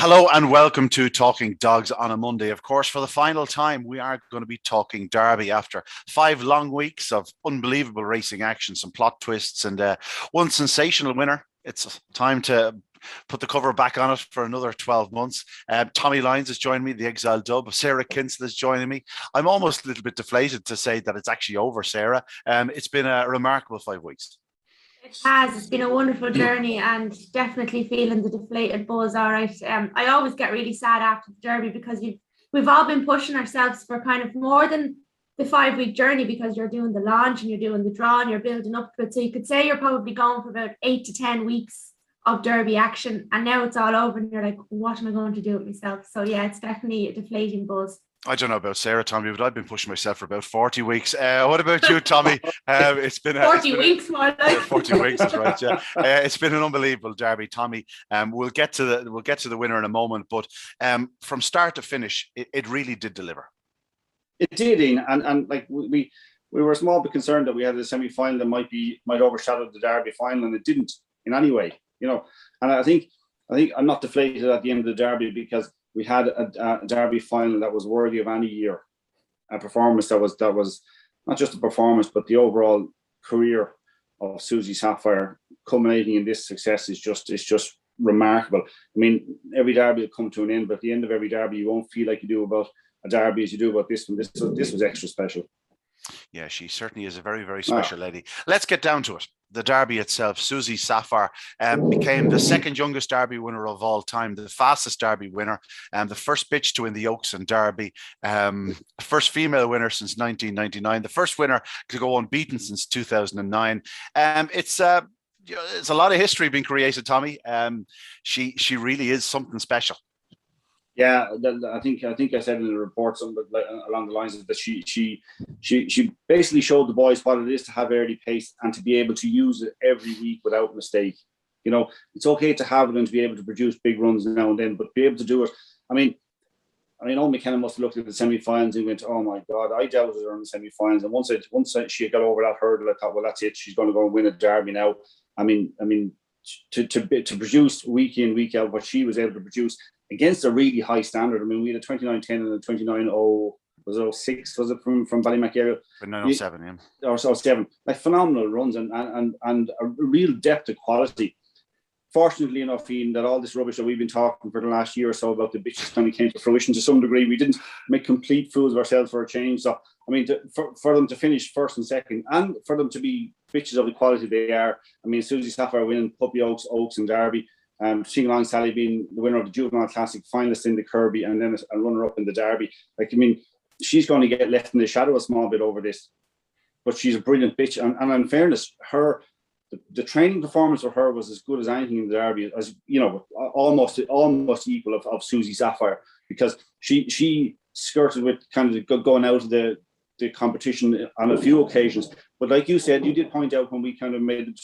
Hello and welcome to Talking Dogs on a Monday. Of course, for the final time, we are going to be talking Derby after 5 long weeks of unbelievable racing action, some plot twists, and one sensational winner. It's time to put the cover back on it for another 12 months. Tommy Lyons is joining me, the Exile Dub. Sarah Kinsella is joining me. I'm almost a little bit deflated to say that it's actually over, Sarah. It's been a remarkable 5 weeks. It has. It's been a wonderful journey and definitely feeling the deflated buzz. All right. I always get really sad after the Derby because we've all been pushing ourselves for kind of more than the 5-week journey because you're doing the launch and you're doing the draw and you're building up to it. So you could say you're probably going for about 8 to 10 weeks of Derby action. And now it's all over and you're like, what am I going to do with myself? So yeah, it's definitely a deflating buzz. I don't know about Sarah, Tommy, but I've been pushing myself for about 40 weeks. What about you, Tommy? It's been 40 weeks, more like 40 weeks is right. Yeah, it's been an unbelievable Derby, Tommy. We'll get to the winner in a moment, but from start to finish, it really did deliver. It did, Ian, and like we were a small bit concerned that we had a semi-final that might overshadow the Derby final, and it didn't in any way, you know. And I think I'm not deflated at the end of the Derby because we had a Derby final that was worthy of any year, a performance that was not just a performance, but the overall career of Susie Sapphire culminating in this success is just remarkable. I mean, every Derby will come to an end, but at the end of every Derby, you won't feel like you do about a Derby as you do about this one. This was extra special. Yeah, she certainly is a very, very special lady. Let's get down to it. The Derby itself, Susie Sapphire became the second youngest Derby winner of all time, the fastest Derby winner, and the first bitch to win the Oaks and Derby, first female winner since 1999, the first winner to go unbeaten since 2009. It's a lot of history being created, Tommy. She really is something special. Yeah, I think I said in the report something along the lines of that she basically showed the boys what it is to have early pace and to be able to use it every week without mistake. You know, it's okay to have it and to be able to produce big runs now and then, but be able to do it. I mean, old McKenna must have looked at the semi-finals and went, "Oh my God, I doubted her in the semi-finals." And once she got over that hurdle, I thought, "Well, that's it. She's going to go and win a Derby now." I mean, to produce week in, week out what she was able to produce against a really high standard. I mean, we had a 29.10 and a 29.0, was it 06, was it from Ballymac area? 9.07, yeah. Or 7. Like phenomenal runs and a real depth of quality. Fortunately enough, Ian, that all this rubbish that we've been talking for the last year or so about the bitches kind of came to fruition to some degree. We didn't make complete fools of ourselves for a change. So, I mean, for them to finish first and second and for them to be bitches of the quality they are. I mean, Susie Sapphire winning Puppy Oaks and Derby. Sing Along Sally being the winner of the Juvenile Classic, finalist in the Kirby, and then a runner-up in the Derby. Like, I mean, she's going to get left in the shadow a small bit over this. But she's a brilliant bitch. And in fairness, the training performance for her was as good as anything in the Derby, as you know, almost equal of Susie Sapphire, because she skirted with kind of going out of the competition on a few occasions. But like you said, you did point out when we kind of made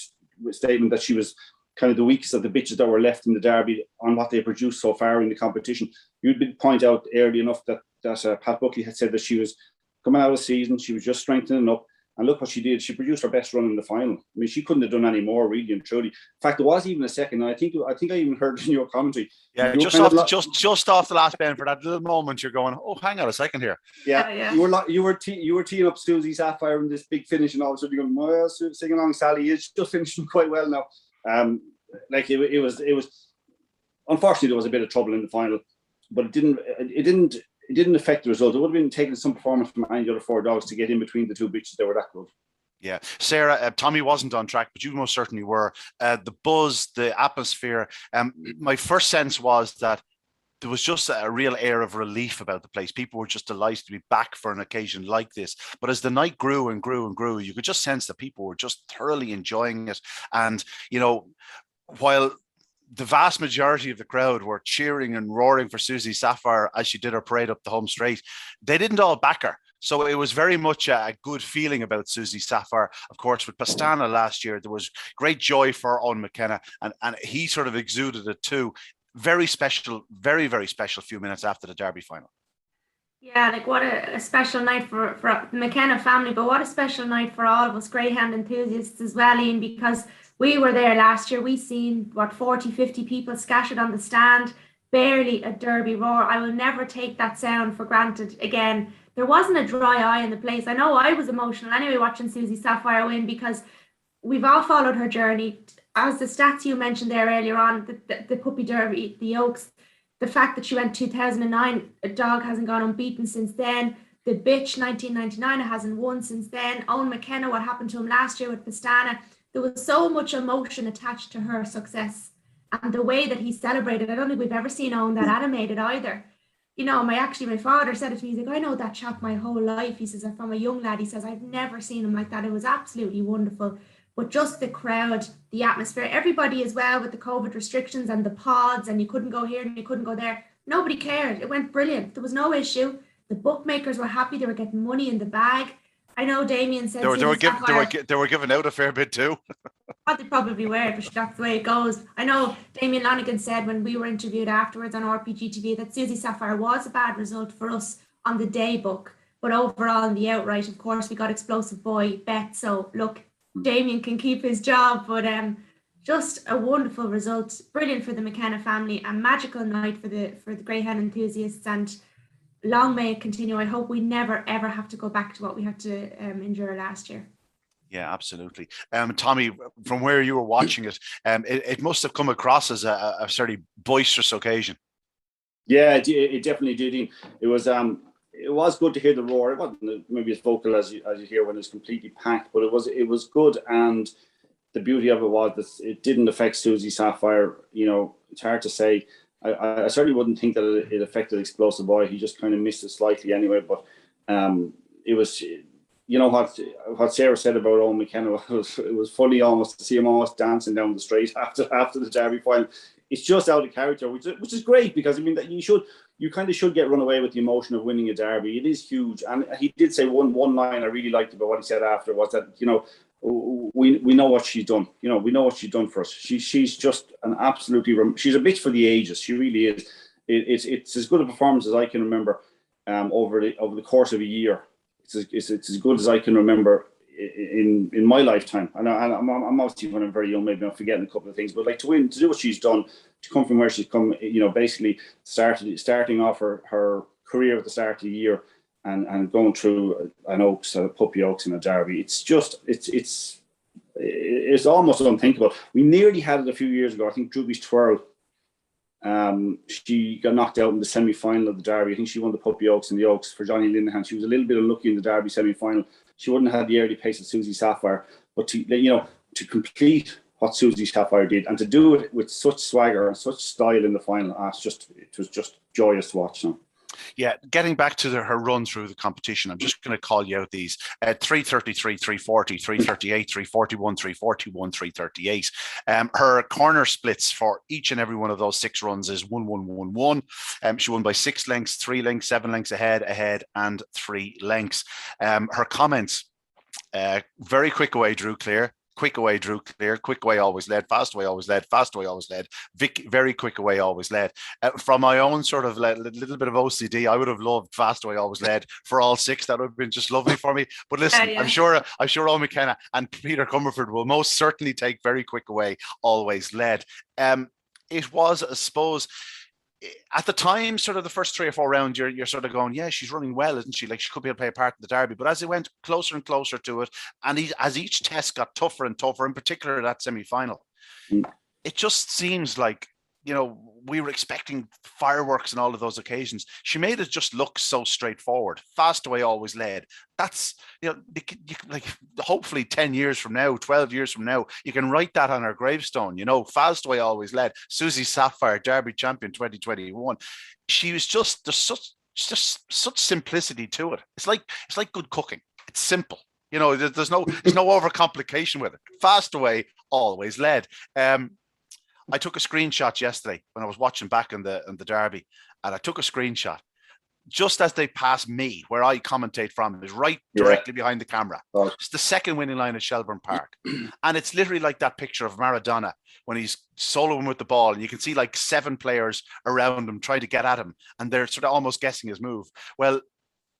the statement that she was kind of the weakest of the bitches that were left in the Derby on what they produced so far in the competition. You did point out early enough that Pat Buckley had said that she was coming out of the season, she was just strengthening up, and look what she did. She produced her best run in the final. I mean, she couldn't have done any more, really and truly. In fact, there was even a second. I think I even heard in your commentary. Yeah, just off the last bend for that little moment, you're going, oh, hang on a second here. Yeah. You were teeing up Susie Sapphire in this big finish, and all of a sudden you're going, well, Sing Along Sally is just finishing quite well now. Like it was unfortunately there was a bit of trouble in the final, but it didn't affect the result. It would have been taking some performance from any of the other 4 dogs to get in between the 2 bitches. They were that good. Yeah, Sarah, Tommy wasn't on track, but you most certainly were. The buzz, the atmosphere. My first sense was that there was just a real air of relief about the place. People were just delighted to be back for an occasion like this. But as the night grew and grew and grew, you could just sense that people were just thoroughly enjoying it. And, you know, while the vast majority of the crowd were cheering and roaring for Susie Sapphire as she did her parade up the home straight, they didn't all back her. So it was very much a good feeling about Susie Sapphire. Of course, with Pastana last year, there was great joy for Owen McKenna, and he sort of exuded it too. Very special, very, very special few minutes after the Derby final. Yeah, like what a special night for the McKenna family, but what a special night for all of us greyhound enthusiasts as well, Ian, because we were there last year. We seen 40, 50 people scattered on the stand. barely a Derby roar. I will never take that sound for granted again. There wasn't a dry eye in the place. I know I was emotional anyway watching Susie Sapphire win, because we've all followed her journey. As the stats you mentioned there earlier on, the Puppy Derby, the Oaks, the fact that she went 2009, a dog hasn't gone unbeaten since then. The Bitch 1999 hasn't won since then. Owen McKenna, what happened to him last year with Pastana. There was so much emotion attached to her success, and the way that he celebrated. I don't think we've ever seen Owen that animated either. You know, my father said it to me. He's like, I know that chap my whole life. He says, from a young lad, he says, I've never seen him like that. It was absolutely wonderful. But just the crowd, the atmosphere, everybody as well with the COVID restrictions and the pods, and you couldn't go here and you couldn't go there. Nobody cared. It went brilliant. There was no issue. The bookmakers were happy. They were getting money in the bag. I know Damien said they were giving out a fair bit too. They probably were, but that's the way it goes. I know Damien Lonigan said when we were interviewed afterwards on RPG TV that Susie Sapphire was a bad result for us on the day book, but overall in the outright, of course, we got Explosive Boy bet. So look, Damien can keep his job, but just a wonderful result, brilliant for the McKenna family, a magical night for the greyhound enthusiasts, and long may it continue. I hope we never ever have to go back to what we had to endure last year. Yeah, absolutely. Tommy, from where you were watching it, it must have come across as a fairly boisterous occasion. Yeah, it definitely did. It was good to hear the roar. It wasn't maybe as vocal as you hear when it's completely packed, but it was good. And the beauty of it was that it didn't affect Susie Sapphire. You know, it's hard to say. I certainly wouldn't think that it affected Explosive Boy. He just kind of missed it slightly anyway. But it was, you know, what Sarah said about Owen McKenna it was funny almost to see him almost dancing down the straight after the Derby final. It's just out of character, which is great, because I mean that you kind of should get run away with the emotion of winning a Derby. It is huge, and he did say one line I really liked about what he said after was that, you know, we know what she's done. You know, we know what she's done for us. She's just an absolutely she's a bitch for the ages. She really is. It's as good a performance as I can remember over the course of a year. It's as good as I can remember in my lifetime. And I'm obviously when I'm very young, maybe I'm forgetting a couple of things, but like to do what she's done, to come from where she's come, you know, basically starting off her career at the start of the year and going through an Oaks, a Puppy Oaks and a Derby. It's just it's almost unthinkable. We nearly had it a few years ago. I think Drewby's Twirl. She got knocked out in the semi-final of the Derby. I think she won the Puppy Oaks and the Oaks for Johnny Linehan. She was a little bit unlucky in the Derby semi-final. She wouldn't have had the early pace of Susie Sapphire, but to complete what Susie Sapphire did and to do it with such swagger and such style in the final, it was just joyous to watch. So. Yeah, getting back to her run through the competition, I'm just going to call you out these: 333, 340, 338, 341, 341, 338. Her corner splits for each and every one of those 6 runs is 1-1-1-1. She won by 6 lengths, 3 lengths, 7 lengths ahead, and 3 lengths. Her comments: very quick away, Drew Clear. Quick away, Drew Clear. Quick away, always led. Fast away, always led. Fast away, always led. Vic, very quick away, always led. From my own sort of little bit of OCD, I would have loved fast away, always led for all 6. That would have been just lovely for me. But listen, yeah. I'm sure Owen McKenna and Peter Comerford will most certainly take very quick away, always led. It was, I suppose, at the time, sort of the first 3 or 4 rounds, you're sort of going, yeah, she's running well, isn't she? Like, she could be able to play a part in the Derby. But as it went closer and closer to it, and as each test got tougher and tougher, in particular that semi-final, it just seems like, you know, we were expecting fireworks and all of those occasions. She made it just look so straightforward. Fast away, always led. That's, you know, like hopefully 10 years from now, 12 years from now, you can write that on her gravestone. You know, fast away, always led. Susie Sapphire, Derby champion 2021. She was just, there's such simplicity to it. It's like good cooking. It's simple. You know, there's no overcomplication with it. Fast away, always led. I took a screenshot yesterday when I was watching back in the Derby, and I took a screenshot just as they passed me, where I commentate from, is right directly behind the camera. Oh. It's the second winning line at Shelbourne Park. And it's literally like that picture of Maradona when he's soloing with the ball, and you can see like 7 players around him trying to get at him, and they're sort of almost guessing his move. Well,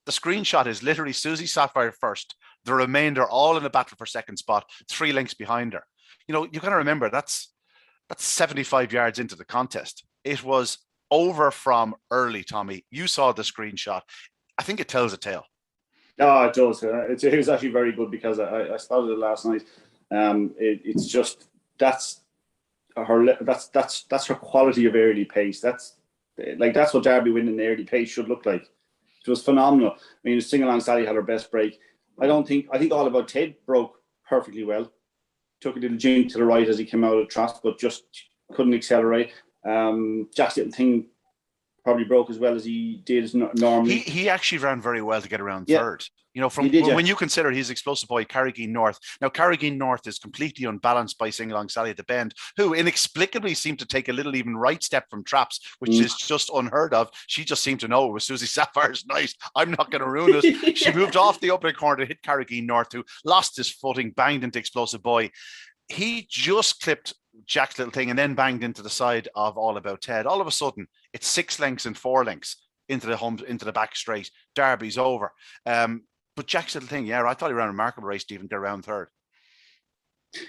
the screenshot is literally Susie Sapphire first, the remainder all in a battle for second spot, 3 lengths behind her. You know, you got to remember that's 75 yards into the contest. It was over from early, Tommy. You saw the screenshot. I think it tells a tale. Oh, it does. It was actually very good because I spotted it last night. It's just that's her quality of early pace. That's what Derby winning the early pace should look like. It was phenomenal. I mean, Sing Along Sally had her best break. I think All About Ted broke perfectly well. Took a little jink to the right as he came out of the trap, but just couldn't accelerate. Jack's Little Thing probably broke as well as he did normally. He actually ran very well to get around third. You know, when you consider his explosive boy, Carrigain North. Now, Carrigain North is completely unbalanced by Sing Along Sally at the bend, who inexplicably seemed to take a little even right step from traps, which is just unheard of. She just seemed to know it was Susie Sapphire's night. I'm not going to ruin it. She moved off the opening corner, hit Carrigain North, who lost his footing, banged into explosive boy. He just clipped Jack's Little Thing and then banged into the side of All About Ted. All of a sudden, it's 6 lengths and 4 lengths into the back straight. Derby's over. But Jack's Little Thing, I thought he ran a remarkable race to even get around third.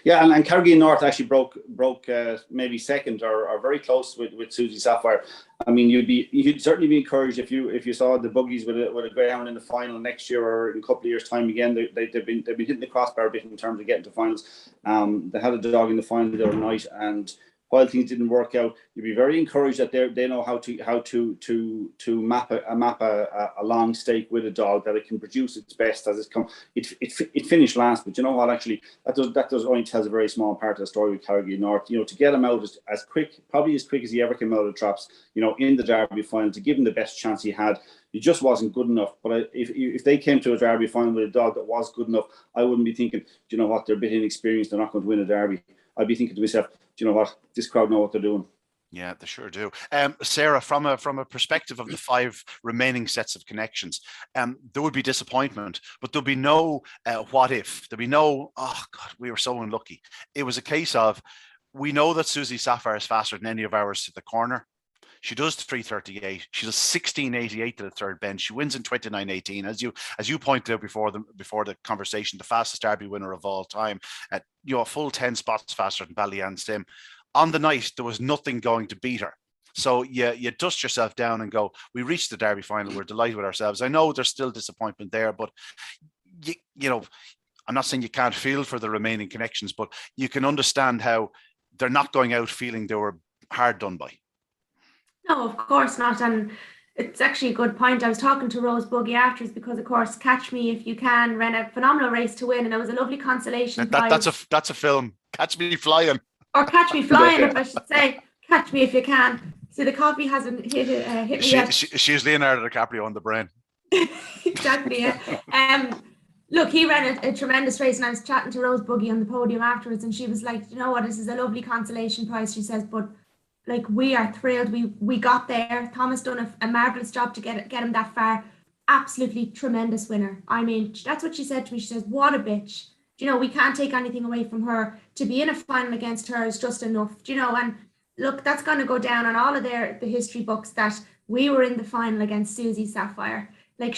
Yeah, and Carrigain North actually broke maybe second or very close with Susie Sapphire. I mean, you'd certainly be encouraged if you saw the buggies with a greyhound in the final next year or in a couple of years' time again. They've been hitting the crossbar a bit in terms of getting to finals. They had a dog in the final the other night, and while things didn't work out, you'd be very encouraged that they know how to map a long stake with a dog, that it can produce its best as it's come. It finished last, but you know what? Actually, that does only tells a very small part of the story with Carrigain North. You know, to get him out as quick as he ever came out of the traps. You know, in the Derby final, to give him the best chance he had. He just wasn't good enough. But if they came to a Derby final with a dog that was good enough, I wouldn't be thinking, do you know what? They're a bit inexperienced. They're not going to win a Derby. I'd be thinking to myself, do you know what? This crowd know what they're doing. Yeah, they sure do. Sarah, from a perspective of the 5 remaining sets of connections, there would be disappointment, but there'll be no what if. There'll be no, oh God, we were so unlucky. It was a case of, we know that Susie Sapphire is faster than any of ours to the corner. She does 3:38. She does 16:88 to the third bend. She wins in 29:18. As you pointed out before the conversation, the fastest Derby winner of all time. At a full 10 spots faster than Ballyan Stim. On the night, there was nothing going to beat her. So you dust yourself down and go, we reached the Derby final. We're delighted with ourselves. I know there's still disappointment there, but you know, I'm not saying you can't feel for the remaining connections, but you can understand how they're not going out feeling they were hard done by. No, of course not. And it's actually a good point. I was talking to Rose Buggy afterwards because, of course, Catch Me If You Can ran a phenomenal race to win, and it was a lovely consolation prize. That's a film. Catch Me Flying. Or Catch Me Flying, if I should say. Catch Me If You Can. See, the coffee hasn't hit me yet. She's Leonardo DiCaprio on the brain. Exactly, yeah. Look, he ran a tremendous race, and I was chatting to Rose Buggy on the podium afterwards, and she was like, you know what, this is a lovely consolation prize, she says, but like, we are thrilled. We got there. Thomas done a marvellous job to get him that far. Absolutely tremendous winner. I mean, that's what she said to me. She says, what a bitch. You know, we can't take anything away from her. To be in a final against her is just enough. You know, and look, that's going to go down on all of the history books that we were in the final against Susie Sapphire. Like,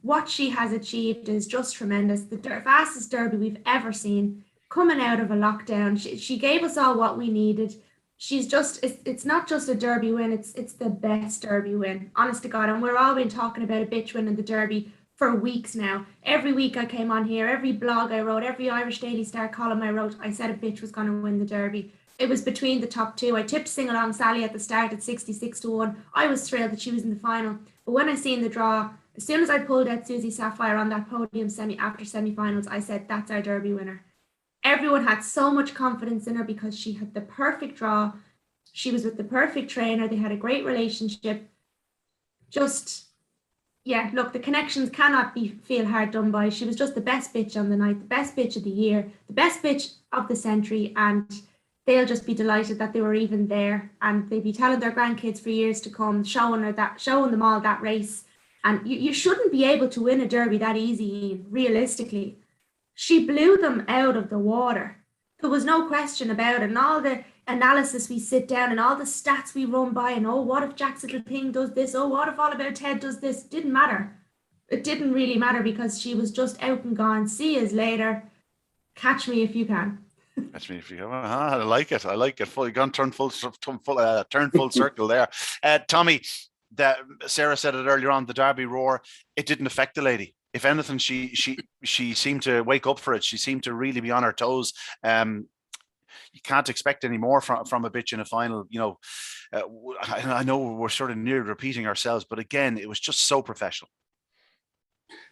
what she has achieved is just tremendous. The fastest Derby we've ever seen, coming out of a lockdown. She gave us all what we needed. She's just, it's not just a Derby win, it's the best Derby win, honest to God. And we're all been talking about a bitch winning the Derby for weeks now. Every week I came on here, every blog I wrote, every Irish Daily Star column I wrote, I said a bitch was going to win the Derby. It was between the top 2. I tipped Sing Along Sally at the start at 66-1. I was thrilled that she was in the final. But when I seen the draw, as soon as I pulled out Susie Sapphire on that podium after semi-finals, I said, that's our Derby winner. Everyone had so much confidence in her because she had the perfect draw. She was with the perfect trainer. They had a great relationship. Look, the connections cannot feel hard done by. She was just the best bitch on the night, the best bitch of the year, the best bitch of the century, and they'll just be delighted that they were even there, and they'll be telling their grandkids for years to come, showing them all that race. And you shouldn't be able to win a Derby that easy, realistically. She blew them out of the water. There was no question about it. And all the analysis we sit down and all the stats we run by, and what if Jack's Little Thing does this? What if All About Ted does this? Didn't matter. It didn't really matter because she was just out and gone. See yous later. Catch me if you can. That's me. I like it. I like it. Full, gone turn full circle there. Tommy, that Sarah said it earlier on. The Derby roar. It didn't affect the lady. If anything, she seemed to wake up for it. She seemed to really be on her toes. You can't expect any more from a bitch in a final. You know, I know we're sort of near repeating ourselves, but again, it was just so professional.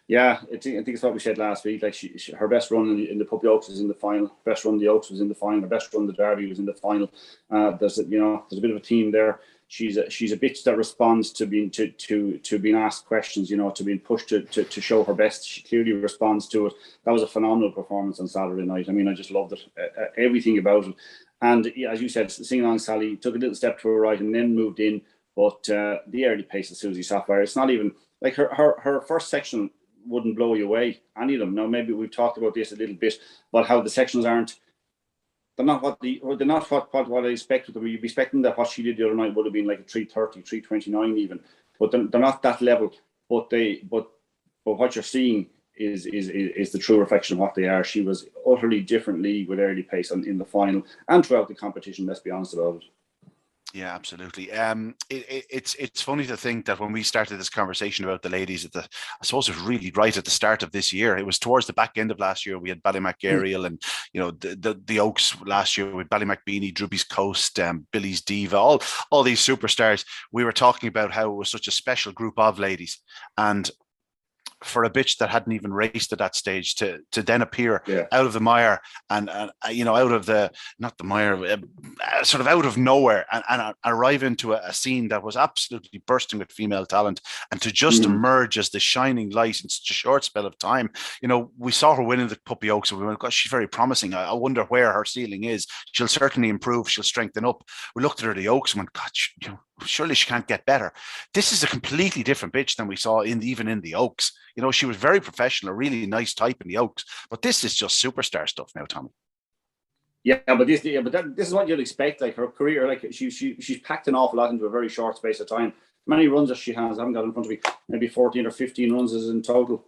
Yeah, I think it's what we said last week. Like her best run in the Puppy Oaks was in the final. Best run in the Oaks was in the final. Her best run in the Derby was in the final. There's a bit of a theme there. She's a bitch that responds to being asked questions. You know, to being pushed to show her best. She clearly responds to it. That was a phenomenal performance on Saturday night. I mean, I just loved it. Everything about it. And as you said, Sing Along Sally took a little step to her right and then moved in. But the early pace of Susie Sapphire, it's not even like her first section wouldn't blow you away, any of them. Now, maybe we've talked about this a little bit, but how the sections they're not what I expected them. You'd be expecting that what she did the other night would have been like a 3:30, 3:29 even, but they're not that level. But what you're seeing is the true reflection of what they are. She was utterly different league with early pace in the final and throughout the competition. Let's be honest about it. Yeah, absolutely. It's funny to think that when we started this conversation about the ladies I suppose it was really right at the start of this year. It was towards the back end of last year. We had Ballymac Ariel and the Oaks last year with Ballymac Beanie, Drubby's Coast, Billy's Diva, all these superstars. We were talking about how it was such a special group of ladies, and for a bitch that hadn't even raced at that stage to then appear out of the mire and out of the not the mire sort of out of nowhere and arrive into a scene that was absolutely bursting with female talent, and to just emerge as the shining light in such a short spell of time. We saw her winning the Puppy Oaks and we went, gosh, she's very promising. I wonder where her ceiling is. She'll certainly improve. She'll strengthen up. We looked at her at the Oaks and went, God, surely she can't get better. This is a completely different bitch than we saw even in the Oaks. She was very professional, a really nice type in the Oaks, but this is just superstar stuff now, Tommy. Yeah, but this is what you'd expect. Like her career, like she's packed an awful lot into a very short space of time. Many runs as she has, I haven't got in front of me, maybe 14 or 15 runs is in total.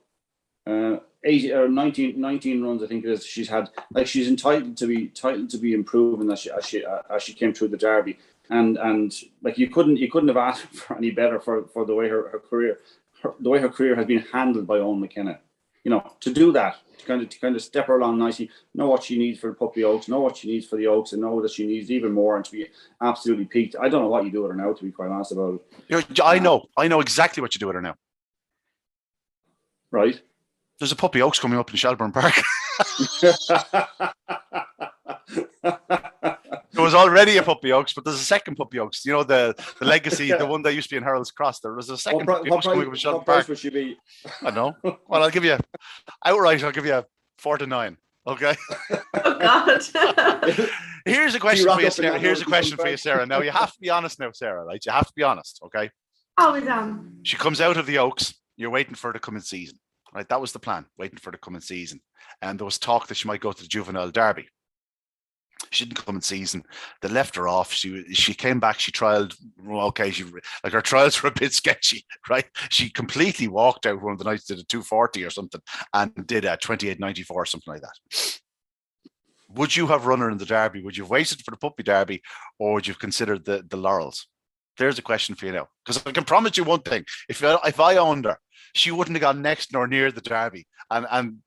80 or 19 runs, I think it is. She's had, like, she's entitled to be improving as she came through the Derby, and like you couldn't have asked for any better for the way her career. The way her career has been handled by Owen McKenna, to do that, to kind of step her along nicely, know what she needs for the Puppy Oaks, know what she needs for the Oaks, and know that she needs even more, and to be absolutely peaked. I don't know what you do with her now, to be quite honest about it. I know exactly what you do with her now. Right? There's a Puppy Oaks coming up in Shelbourne Park. There was already a Puppy Oaks, but there's a second Puppy Oaks. The legacy, the one that used to be in Harold's Cross. There was a second Puppy Oaks coming up in Shelbourne Park. What price would she be? I know. Well, I'll give you 4 to 9. Okay. Oh God. Here's a question for you, Sarah. Here's a question for you, Sarah. Now you have to be honest now, Sarah. Right? You have to be honest. Okay. Always am. She comes out of the Oaks. You're waiting for the coming season. Right, that was the plan, waiting for the coming season. And there was talk that she might go to the Juvenile Derby. She didn't come in season. They left her off. She came back. She trialed. Okay, her trials were a bit sketchy, right? She completely walked out one of the nights, did a 240 or something, and did a 28.94 or something like that. Would you have run her in the Derby? Would you have waited for the Puppy Derby, or would you have considered the laurels? There's a question for you now, because I can promise you one thing: if I owned her, she wouldn't have gone next nor near the Derby, and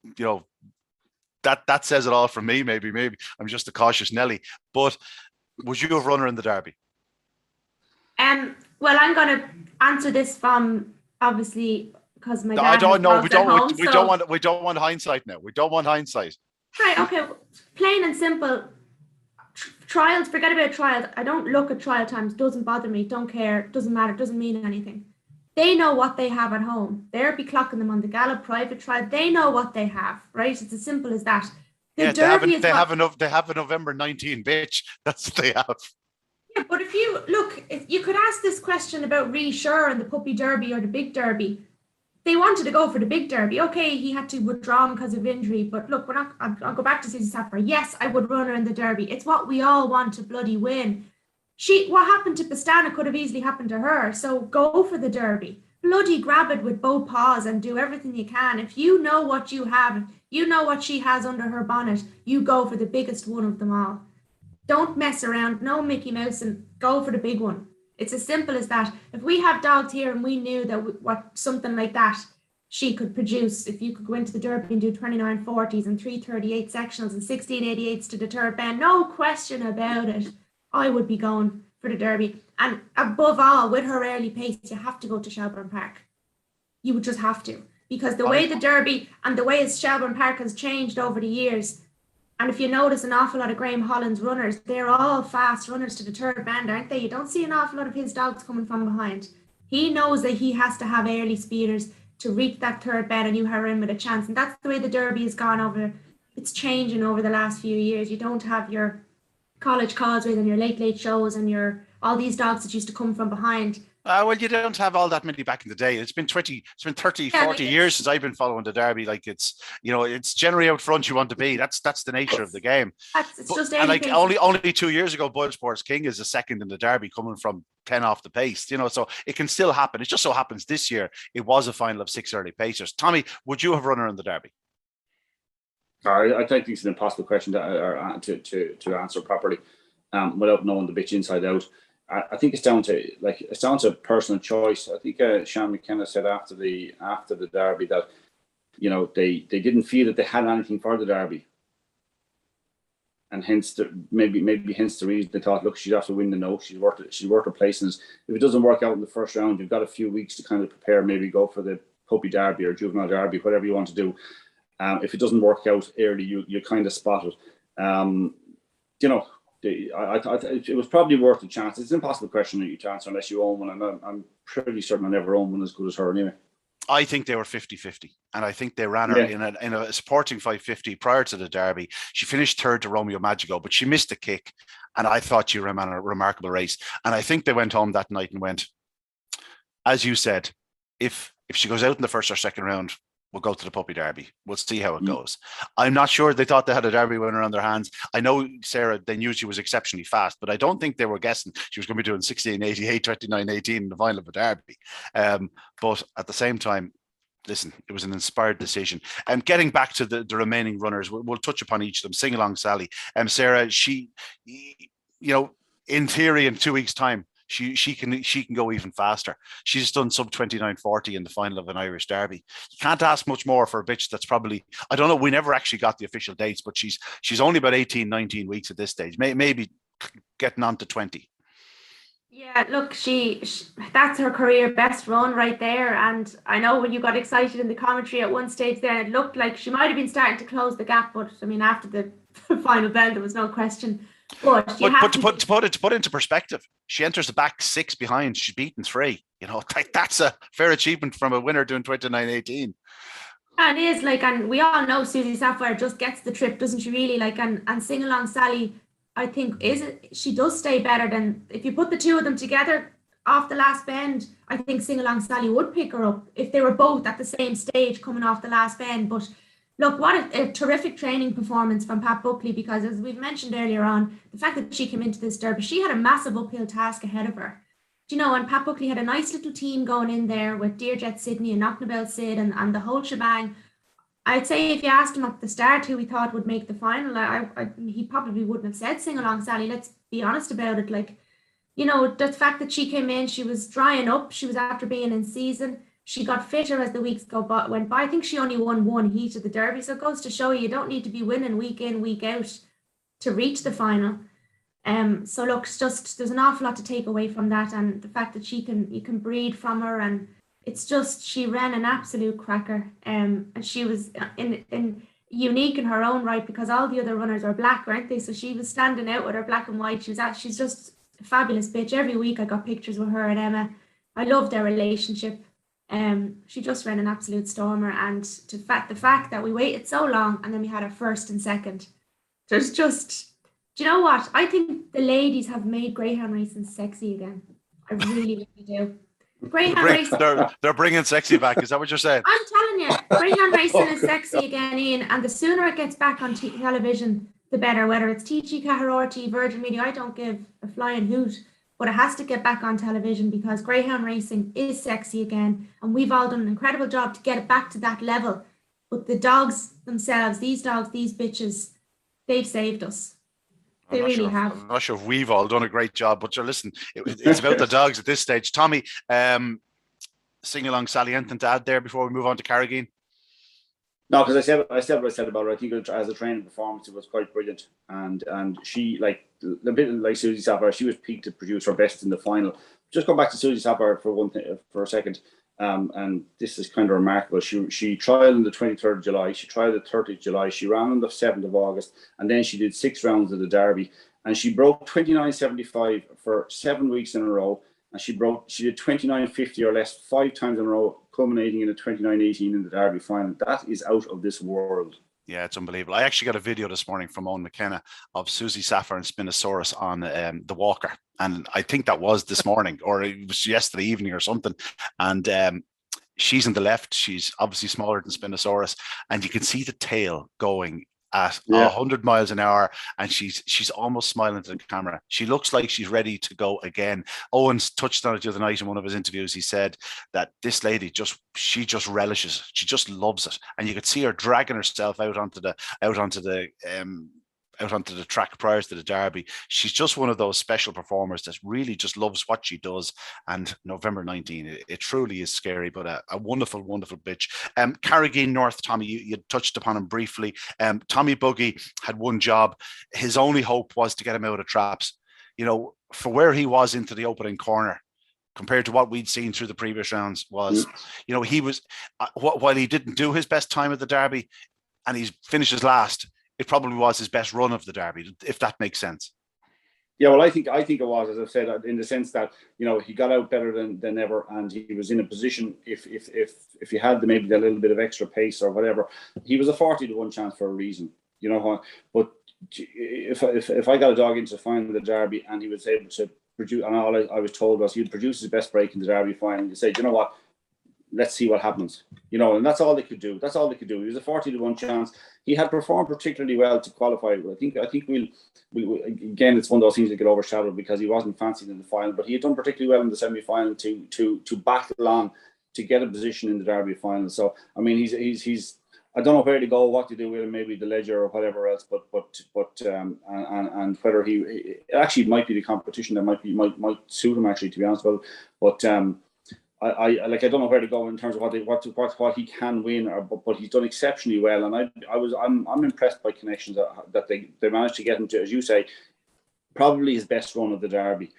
that says it all from me. Maybe I'm just a cautious Nelly. But would you have run her in the Derby? Well, I'm going to answer this from, obviously, because my dad. I don't know. We don't want hindsight now. We don't want hindsight. Right. Okay. Plain and simple. Trials. Forget about trials. I don't look at trial times. Doesn't bother me. Don't care. Doesn't matter. Doesn't mean anything. They know what they have at home. They'll be clocking them on the Gala private trial. They know what they have, right? It's as simple as that. The Derby they have a November 19 bitch. That's what they have. Yeah, but if you could ask this question about Ree Sure and the Puppy Derby or the Big Derby. They wanted to go for the Big Derby. Okay, he had to withdraw because of injury. But look, I'll go back to Susie Sapphire. Yes, I would run her in the Derby. It's what we all want to bloody win. What happened to Pastana could have easily happened to her. So go for the Derby. Bloody grab it with both paws and do everything you can. If you know what you have, You know what she has under her bonnet. You go for the biggest one of them all. Don't mess around. No Mickey Mouse, and go for the big one. It's as simple as that. If we have dogs here and we knew that what something like that she could produce, if you could go into the Derby and do 29.40s and 3:38 sectionals and 16.88s to the third bend, no question about it, I would be going for the Derby. And above all, with her early pace, you have to go to Shelbourne Park. You would just have to, because the way the Derby and the way Shelbourne Park has changed over the years, and if you notice an awful lot of Graham Holland's runners, they're all fast runners to the third bend, aren't they? You don't see an awful lot of his dogs coming from behind. He knows that he has to have early speeders to reach that third bend, and you have him with a chance. And that's the way the Derby has gone over. It's changing over the last few years. You don't have your college causeways and your late shows and your all these dogs that used to come from behind. Well, you don't have all that many back in the day. It's been 30, 40 years since I've been following the Derby. Like, it's, you know, it's generally out front you want to be. That's the nature of the game. It's just and like only 2 years ago, BoyleSports King is a second in the Derby coming from 10 off the pace, you know, so it can still happen. It just so happens this year it was a final of 6 early pacers. Tommy, would you have run her in the Derby? I think it's an impossible question to answer properly without knowing the bitch inside out. I think it's down to personal choice. I think Sean McKenna said after the Derby that, you know, they didn't feel that they had anything for the Derby, and hence maybe hence the reason they thought, look, she'd have to win the no. She's worth her place, and if it doesn't work out in the first round, you've got a few weeks to kind of prepare. Maybe go for the puppy Derby or juvenile Derby, whatever you want to do. If it doesn't work out early, you kind of spot it. You know. It was probably worth a chance. It's an impossible question to answer unless you own one, and I'm pretty certain I never owned one as good as her anyway. I think they were 50-50, and I think they ran her in a sporting 550 prior to the Derby. She finished third to Romeo Magico, but she missed a kick, and I thought she ran a remarkable race. And I think they went home that night and went, as you said, if she goes out in the first or second round, we'll go to the puppy Derby. We'll see how it goes. I'm not sure they thought they had a Derby winner on their hands. I know, Sarah, they knew she was exceptionally fast, but I don't think they were guessing she was going to be doing 16.88, 29.18 in the final of a Derby. But at the same time, listen, it was an inspired decision. And getting back to the remaining runners, we'll touch upon each of them. Sing Along Sally. Sarah, she, you know, in theory, in 2 weeks' time, she can go even faster. She's done sub 29.40 in the final of an Irish Derby. You can't ask much more for a bitch that's probably, I don't know, we never actually got the official dates, but she's only about 18, 19 weeks at this stage, maybe getting on to 20. Yeah, look, she that's her career best run right there. And I know when you got excited in the commentary at one stage there, it looked like she might have been starting to close the gap, but I mean, after the final bend, there was no question. But to put it into perspective, she enters the back 6 behind. She's beaten 3. You know, that's a fair achievement from a winner doing 29.18. And it is, like, and we all know Susie Sapphire just gets the trip, doesn't she? Really, like, and Sing Along Sally, I think she does stay better than if you put the two of them together off the last bend. I think Sing Along Sally would pick her up if they were both at the same stage coming off the last bend, but. Look, what a terrific training performance from Pat Buckley, because as we've mentioned earlier on, the fact that she came into this Derby, she had a massive uphill task ahead of her. Do you know, and Pat Buckley had a nice little team going in there with Dearjet Sydney and Knocknabel Sid and the whole shebang. I'd say if you asked him at the start who he thought would make the final, he probably wouldn't have said Sing Along Sally. Let's be honest about it. Like, you know, the fact that she came in, she was drying up. She was after being in season. She got fitter as the weeks went by. I think she only won one heat of the Derby. So it goes to show you don't need to be winning week in, week out to reach the final. So look, it's just, there's an awful lot to take away from that. And the fact that you can breed from her, and it's just, she ran an absolute cracker. And she was in unique in her own right, because all the other runners are black, aren't they? So she was standing out with her black and white. She's just a fabulous bitch. Every week I got pictures with her and Emma. I love their relationship. She just ran an absolute stormer, and the fact that we waited so long and then we had a first and second, there's just, do you know what? I think the ladies have made greyhound racing sexy again. I really do. Greyhound racing. They're bringing sexy back. Is that what you're saying? I'm telling you, greyhound racing is sexy again, Ian. And the sooner it gets back on television, the better. Whether it's TG Caharorty, Virgin Media, I don't give a flying hoot. But it has to get back on television, because greyhound racing is sexy again, and we've all done an incredible job to get it back to that level. But the dogs themselves, these dogs, these bitches, they've saved us. They really have. I'm not sure if we've all done a great job, but listen, it's about the dogs at this stage. Tommy, sing along, Sally, anything to add there before we move on to Carrigain? No, because I said what I said about her. I think as a training performance, it was quite brilliant. And she, like a bit like Susie Sapphire, she was peaked to produce her best in the final. Just go back to Susie Sapphire for a second. And this is kind of remarkable. She trialled on the 23rd of July. She trialled the 30th of July. She ran on the 7th of August. And then she did 6 rounds of the Derby. And she broke 29.75 for 7 weeks in a row. And she did 29.50 or less 5 times in a row, culminating in a 29.18 in the Derby final. That is out of this world. Yeah, it's unbelievable. I actually got a video this morning from Owen McKenna of Susie Sapphire and Spinosaurus on the walker. And I think that was this morning, or it was yesterday evening or something. And she's on the left. She's obviously smaller than Spinosaurus. And you can see the tail going at 100 miles an hour, and she's almost smiling to the camera. She looks like she's ready to go again. Owen's touched on it the other night in one of his interviews. He said that this lady she just relishes it. She just loves it, and you could see her dragging herself out onto the track prior to the Derby. She's just one of those special performers that really just loves what she does. And November 19, it truly is scary, but a wonderful, wonderful bitch. Carrigain North, Tommy, you touched upon him briefly. Tommy Buggy had one job. His only hope was to get him out of traps. You know, for where he was into the opening corner, compared to what we'd seen through the previous rounds, was, you know, he was, while he didn't do his best time at the Derby and he finishes last, it probably was his best run of the Derby, if that makes sense. Yeah, well, I think it was, as I've said, in the sense that, you know, he got out better than ever, and he was in a position, if he had maybe a little bit of extra pace or whatever, he was a 40-1 chance for a reason, you know. But if I got a dog into the final of the Derby and he was able to produce, and all I was told was he'd produce his best break in the Derby final, you say, you know what, let's see what happens, you know, and that's all they could do. That's all they could do. He was a 40-1 chance. He had performed particularly well to qualify. I think we'll again, it's one of those things that get overshadowed because he wasn't fancied in the final, but he had done particularly well in the semi-final to battle on to get a position in the Derby final. So I mean, he's I don't know where to go, what to do with him, maybe the Ledger or whatever else, but and whether he actually might be the competition that might suit him, actually, to be honest about it. But I don't know where to go in terms of what he can win, but he's done exceptionally well, and I'm impressed by connections that they managed to get him to, as you say, probably his best run of the Derby.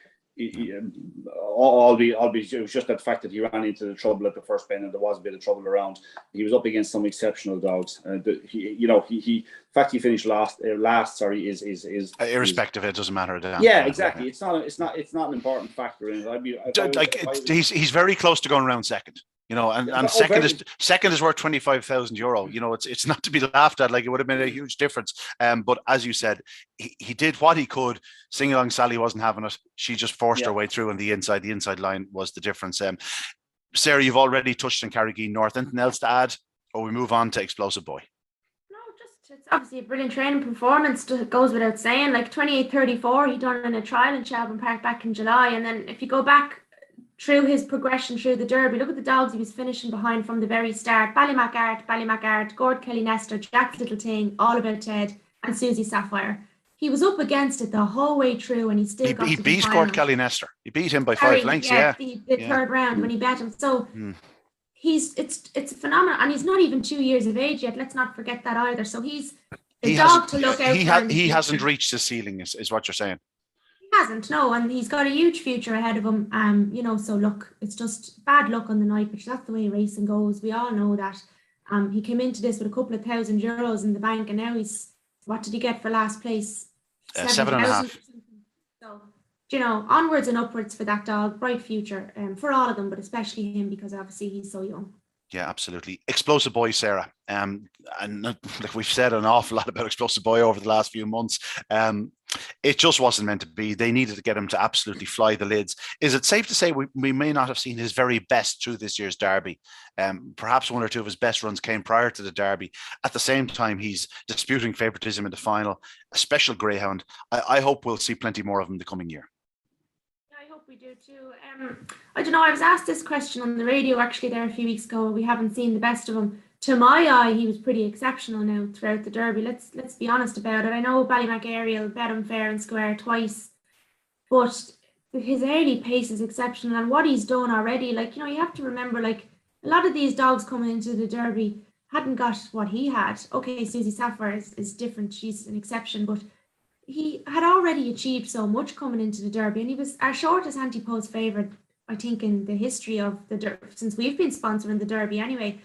Albeit it was just that fact that he ran into the trouble at the first bend, and there was a bit of trouble around. He was up against some exceptional dogs. The fact he finished last. Is irrespective. It doesn't matter. Yeah, exactly. It's not an important factor in it. He's very close to going around second. You know, and second is worth €25,000. You know, it's not to be laughed at. Like, it would have been a huge difference. But as you said, he did what he could. Sing Along Sally wasn't having it. She just forced her way through on the inside. The inside line was the difference. Sarah, you've already touched on Carrigain North. Anything else to add, or we move on to Explosive Boy? No, it's obviously a brilliant training performance. Goes without saying. Like 28.34, he done in a trial in Shelbourne Park back in July, and then if you go back through his progression through the Derby, look at the dogs he was finishing behind from the very start. Ballymac, Gord Kelly Nester, Jack's Little Ting, All About Ted, and Susie Sapphire. He was up against it the whole way through, and he still got to the beat final. Gord Kelly Nester. He beat him by 5 lengths. The third round when he bet him. So it's a phenomenon, and he's not even 2 years of age yet. Let's not forget that either. So he's a dog to look out for. He hasn't reached the ceiling, is what you're saying. Hasn't, no, and he's got a huge future ahead of him. So look, it's just bad luck on the night, but that's the way racing goes. We all know that. He came into this with a couple of €1,000 in the bank, and now what did he get for last place? 7.5. So, onwards and upwards for that dog. Bright future for all of them, but especially him, because obviously he's so young. Yeah, absolutely. Explosive Boy, Sarah. And like we've said an awful lot about Explosive Boy over the last few months. It just wasn't meant to be. They needed to get him to absolutely fly the lids. Is it safe to say we may not have seen his very best through this year's Derby? Perhaps one or two of his best runs came prior to the Derby. At the same time, he's disputing favouritism in the final. A special greyhound. I hope we'll see plenty more of him the coming year. We do too. I don't know. I was asked this question on the radio actually there a few weeks ago. We haven't seen the best of him. to my eye, he was pretty exceptional now throughout the Derby. Let's be honest about it. I know Ballymac Ariel bet him fair and square twice, but his early pace is exceptional, and what he's done already, like, you know, you have to remember, like, a lot of these dogs coming into the Derby hadn't got what he had. Okay, Susie Sapphire is different. She's an exception, but he had already achieved so much coming into the Derby, and he was our shortest anti-post favourite, I think, in the history of the Derby, since we've been sponsoring the Derby anyway.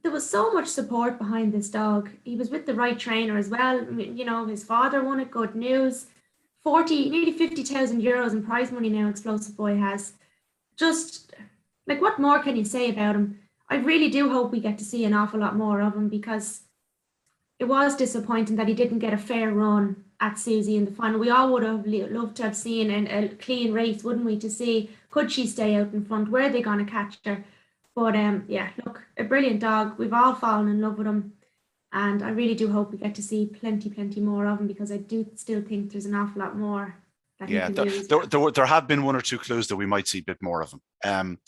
There was so much support behind this dog. He was with the right trainer as well. You know, his father won it, good news. Nearly 50,000 euros in prize money now Explosive Boy has. Just, like, what more can you say about him? I really do hope we get to see an awful lot more of him, because it was disappointing that he didn't get a fair run at Susie in the final. We all would have loved to have seen a clean race, wouldn't we, to see, could she stay out in front? Were they going to catch her? But yeah, look, a brilliant dog. We've all fallen in love with him. And I really do hope we get to see plenty more of him, because I do still think there's an awful lot more. Yeah, there have been one or two clues that we might see a bit more of him.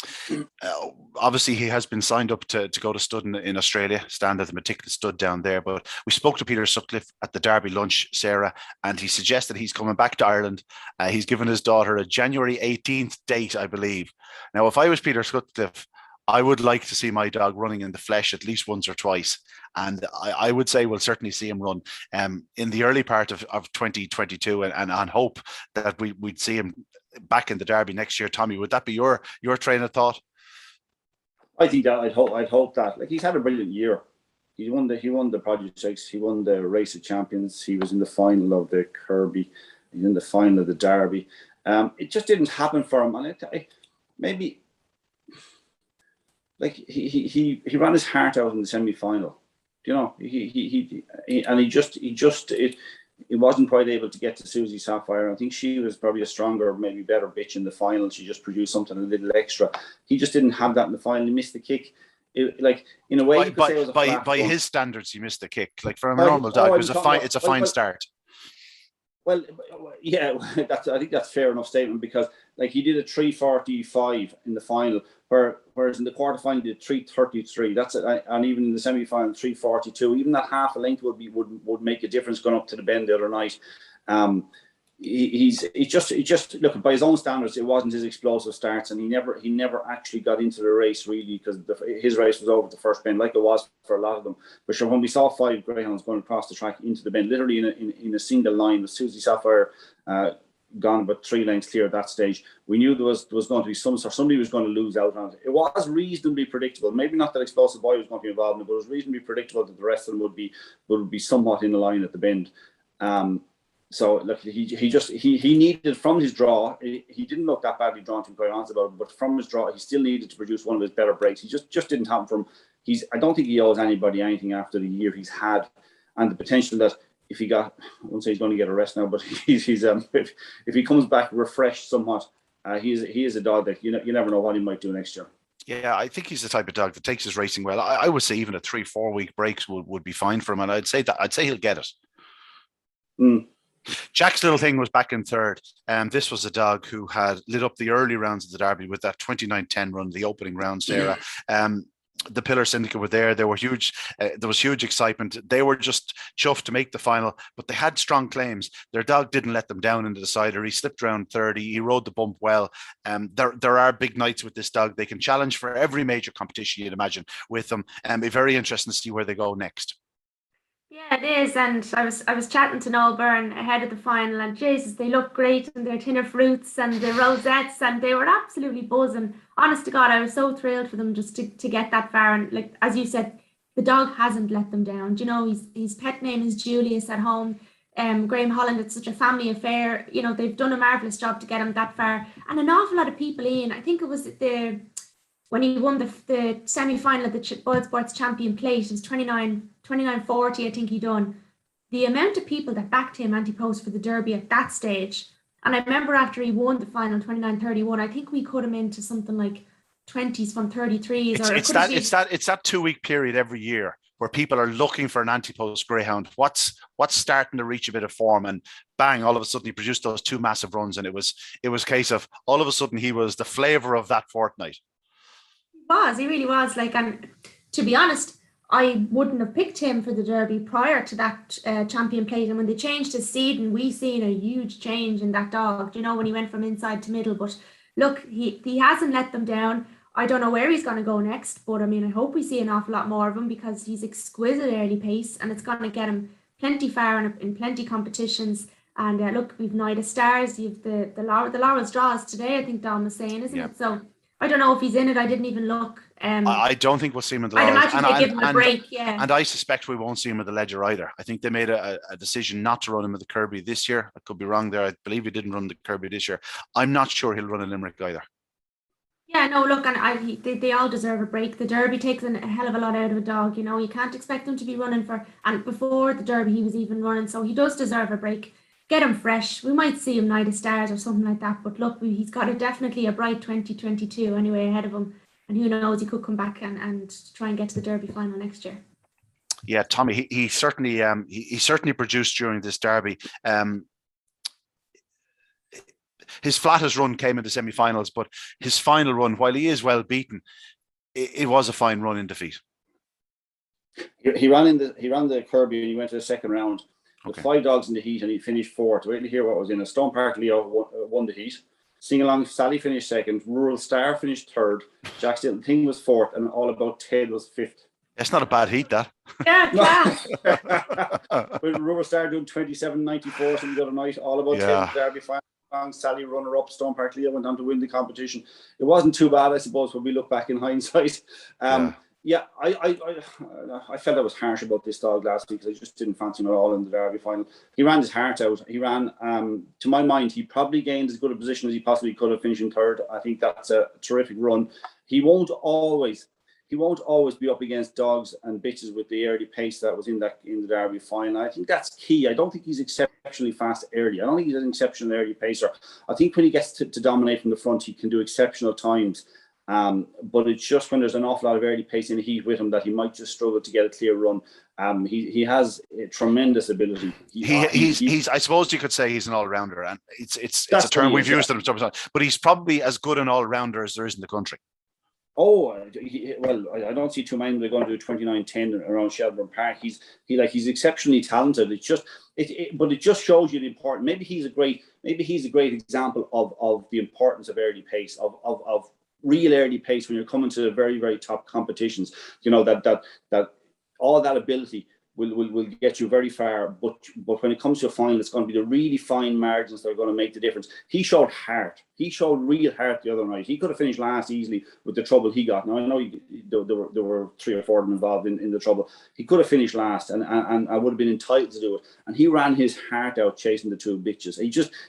Obviously, he has been signed up to go to stud in Australia, stand at the meticulous stud down there. But we spoke to Peter Sutcliffe at the Derby lunch, Sarah, and he suggested he's coming back to Ireland. He's given his daughter a January 18th date, I believe. Now, if I was Peter Sutcliffe, I would like to see my dog running in the flesh at least once or twice. And I would say we'll certainly see him run in the early part of 2022 and hope that we'd see him back in the Derby next year. Tommy, would that be your train of thought? I think that I'd hope that. Like, he's had a brilliant year. He won the Project 6, he won the Race of Champions, he was in the final of the Kirby, he's in the final of the Derby. It just didn't happen for him, and maybe like he ran his heart out in the semi-final. You know, he wasn't quite able to get to Susie Sapphire. I think she was probably a stronger, maybe better bitch in the final. She just produced something a little extra. He just didn't have that in the final. He missed the kick. Like, in a way, you could say it was a flat by his standards, he missed the kick. Like, for a normal dog, it's a fine start. Well, yeah, I think that's a fair enough statement, because, like, he did a 3:45 in the final, whereas in the quarterfinal he did 3:33. That's it, and even in the semi-final 3:42. Even that half a length would make a difference going up to the bend the other night. He just look, by his own standards, it wasn't his explosive starts, and he never actually got into the race really, because his race was over the first bend, like it was for a lot of them. But sure, when we saw 5 greyhounds going across the track into the bend, literally in a single line, with Susie Sapphire gone about 3 lengths clear at that stage, we knew there was going to be somebody was going to lose out on it. It was reasonably predictable. Maybe not that Explosive Boy was going to be involved in it, but it was reasonably predictable that the rest of them would be somewhat in the line at the bend. So look, he needed, from his draw, he didn't look that badly drawn, to be quite honest about it, but from his draw, he still needed to produce one of his better breaks. He just didn't happen for him. I don't think he owes anybody anything after the year he's had, and the potential that if he got, I won't say he's going to get a rest now, but if he comes back refreshed somewhat, he is a dog that you never know what he might do next year. Yeah, I think he's the type of dog that takes his racing well. I would say even a 3-4 week breaks would be fine for him, and I'd say he'll get it. Jack's Little Thing was back in third, and this was a dog who had lit up the early rounds of the Derby with that 29-10 run, the opening round, Sarah. The Pillar Syndicate were there. They were huge. There was huge excitement. They were just chuffed to make the final, but they had strong claims. Their dog didn't let them down in the decider. He slipped around 30. He rode the bump well. There are big nights with this dog. They can challenge for every major competition you'd imagine with them. It'd be very interesting to see where they go next. Yeah, it is, and I was chatting to Noel Byrne ahead of the final, and Jesus, they look great in their tin of fruits and the rosettes, and they were absolutely buzzing. Honest to God, I was so thrilled for them just to get that far, and like as you said, the dog hasn't let them down. You know, his pet name is Julius at home. Graham Holland, it's such a family affair. You know, they've done a marvellous job to get him that far, and an awful lot of people, Ian, I think it was when he won the semi-final of the BoyleSports Champion Plate, it was 29.40, I think he done. The amount of people that backed him anti-post for the Derby at that stage, and I remember after he won the final 29.31, I think we cut him into something like 20s from 33s. It's that 2 week period every year where people are looking for an anti-post greyhound. What's starting to reach a bit of form, and bang, all of a sudden he produced those 2 massive runs, and it was a case of all of a sudden he was the flavour of that fortnight. He really was. Like, and to be honest, I wouldn't have picked him for the Derby prior to that Champion Plate. And when they changed his seeding, we seen a huge change in that dog, you know, when he went from inside to middle. But look, he hasn't let them down. I don't know where he's going to go next, but I mean, I hope we see an awful lot more of him, because he's exquisite early pace, and it's going to get him plenty far in plenty competitions. And look, we've Night of Stars, you've the Laurel's Draws today, I think Dom was saying, isn't it? So I don't know if he's in it. I didn't even look. I don't think we'll see him in the I'd Laurels. imagine they give him a break, yeah. And I suspect we won't see him at the Ledger either. I think they made a decision not to run him at the Kirby this year. I could be wrong there. I believe he didn't run the Kirby this year. I'm not sure he'll run a Limerick either. Yeah, no, look, and they all deserve a break. The Derby takes a hell of a lot out of a dog. You know, you can't expect him to be running and before the Derby he was even running, so he does deserve a break. Get him fresh. We might see him Night of Stars or something like that, but look, he's got definitely a bright 2022 anyway ahead of him, and who knows, he could come back and try and get to the Derby final next year. Yeah, Tommy, he certainly he certainly produced during this Derby. His flattest run came in the semi-finals, but his final run, while he is well beaten, it was a fine run in defeat. He ran the Kirby and he went to the second round with 5 dogs in the heat, and he finished 4th. Wait to hear what was in it. Stone Park Leo won the heat. Sing Along Sally finished 2nd. Rural Star finished 3rd. Jack's Little Thing was 4th, and All About Ted was 5th. It's not a bad heat, that. Yeah, With Rural Star doing 27.94 some the other night. All About Ted Derby final. Sally runner-up. Stone Park Leo went on to win the competition. It wasn't too bad, I suppose, when we look back in hindsight. Yeah, I felt I was harsh about this dog last week because I just didn't fancy him at all in the Derby final. He ran his heart out. He ran, to my mind, he probably gained as good a position as he possibly could have, finishing 3rd. I think that's a terrific run. He won't always be up against dogs and bitches with the early pace that was in the Derby final. I think that's key. I don't think he's exceptionally fast early. I don't think he's an exceptional early pacer. I think when he gets to dominate from the front, he can do exceptional times. But it's just when there's an awful lot of early pace in the heat with him that he might just struggle to get a clear run. He has a tremendous ability. He's I suppose you could say he's an all-rounder, and it's a term we've used in some, but he's probably as good an all-rounder as there is in the country. Oh, well, I don't see too many that are going to do 29.10 around Shelbourne Park. He's exceptionally talented. It's just but it just shows you the importance. Maybe he's a great example of the importance of early pace, of real early pace when you're coming to the very, very top competitions. You know, that all that ability will get you very far, but when it comes to a final, it's going to be the really fine margins that are going to make the difference. He showed heart. He showed real heart the other night. He could have finished last easily with the trouble he got. Now, I know there were 3 or 4 of them involved in the trouble. He could have finished last, and I would have been entitled to do it. And he ran his heart out chasing the 2 bitches.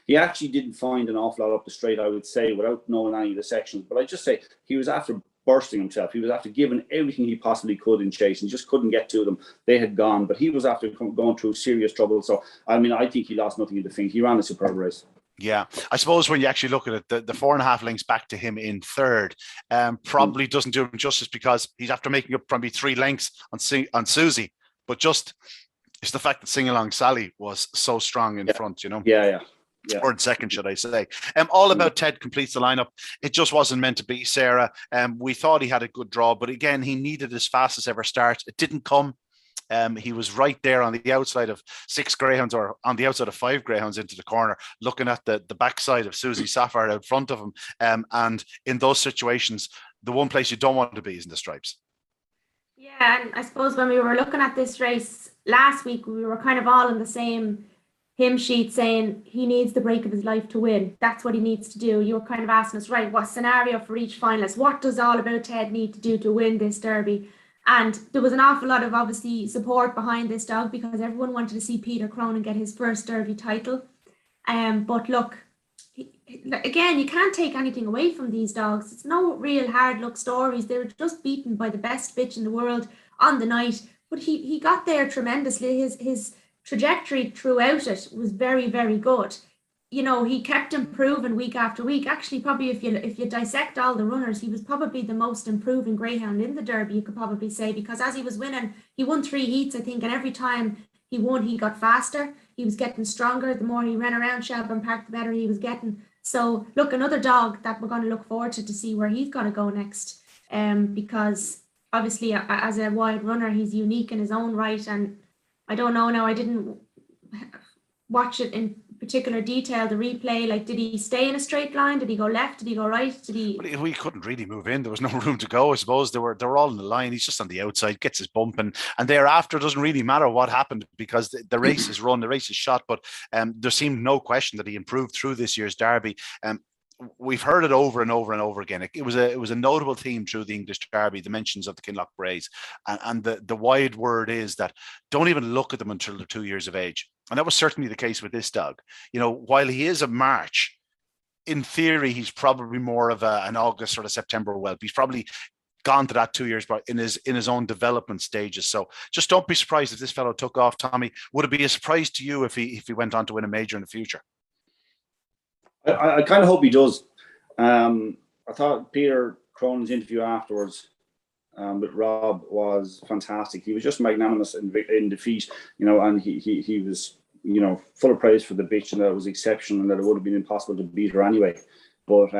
He actually didn't find an awful lot up the straight, I would say, without knowing any of the sections. But I just say he was after bursting himself. He was after giving everything he possibly could in chase, and just couldn't get to them. They had gone, but he was after going through serious trouble. So, I mean, I think he lost nothing in defeat. He ran a superb race. Yeah, I suppose when you actually look at it, the 4.5 lengths back to him in 3rd probably doesn't do him justice, because he's after making up probably 3 lengths on Susie, but just it's the fact that Sing Along Sally was so strong in front, you know. Yeah. Or in 2nd, should I say. All About Ted completes the lineup. It just wasn't meant to be, Sarah. We thought he had a good draw, but again, he needed his fastest ever start. It didn't come. He was right there on the outside of 6 greyhounds, or on the outside of 5 greyhounds into the corner, looking at the backside of Susie Sapphire out front of him. And in those situations, the one place you don't want to be is in the stripes. Yeah, and I suppose when we were looking at this race last week, we were kind of all in the same hymn sheet saying he needs the break of his life to win. That's what he needs to do. You were kind of asking us, right, what scenario for each finalist? What does All About Ted need to do to win this Derby? And there was an awful lot of, obviously, support behind this dog, because everyone wanted to see Peter Cronin get his first Derby title. But look, again, you can't take anything away from these dogs. It's no real hard luck stories. They were just beaten by the best bitch in the world on the night. But he got there tremendously. His trajectory throughout it was very, very good. You know, he kept improving week after week. Actually, probably if you dissect all the runners, he was probably the most improving greyhound in the Derby, you could probably say, because as he was winning, he won 3 heats, I think, and every time he won, he got faster. He was getting stronger. The more he ran around Shelbourne Park, the better he was getting. So, look, another dog that we're going to look forward to see where he's going to go next, because obviously as a wide runner, he's unique in his own right. And I don't know now, I didn't watch it in particular detail, the replay. Like, did he stay in a straight line? Did he go left? Did he go right? Did he? Well, we couldn't really move in. There was no room to go. I suppose they were all in the line. He's just on the outside, gets his bump, and thereafter it doesn't really matter what happened because the race is run, the race is shot. But there seemed no question that he improved through this year's Derby. We've heard it over and over and over again. It was a notable theme through the English Derby, the mentions of the Kinloch Braes, and the wide word is that don't even look at them until they're 2 years of age. And that was certainly the case with this dog. You know, while he is a March, in theory, he's probably more of an August or a September whelp. He's probably gone to that 2 years, but in his own development stages. So just don't be surprised if this fellow took off, Tommy. Would it be a surprise to you if he went on to win a major in the future? I kind of hope he does. I thought Peter Cronin's interview afterwards with Rob was fantastic. He was just magnanimous in defeat, you know, and he was, you know, full of praise for the bitch and that it was exceptional and that it would have been impossible to beat her anyway. But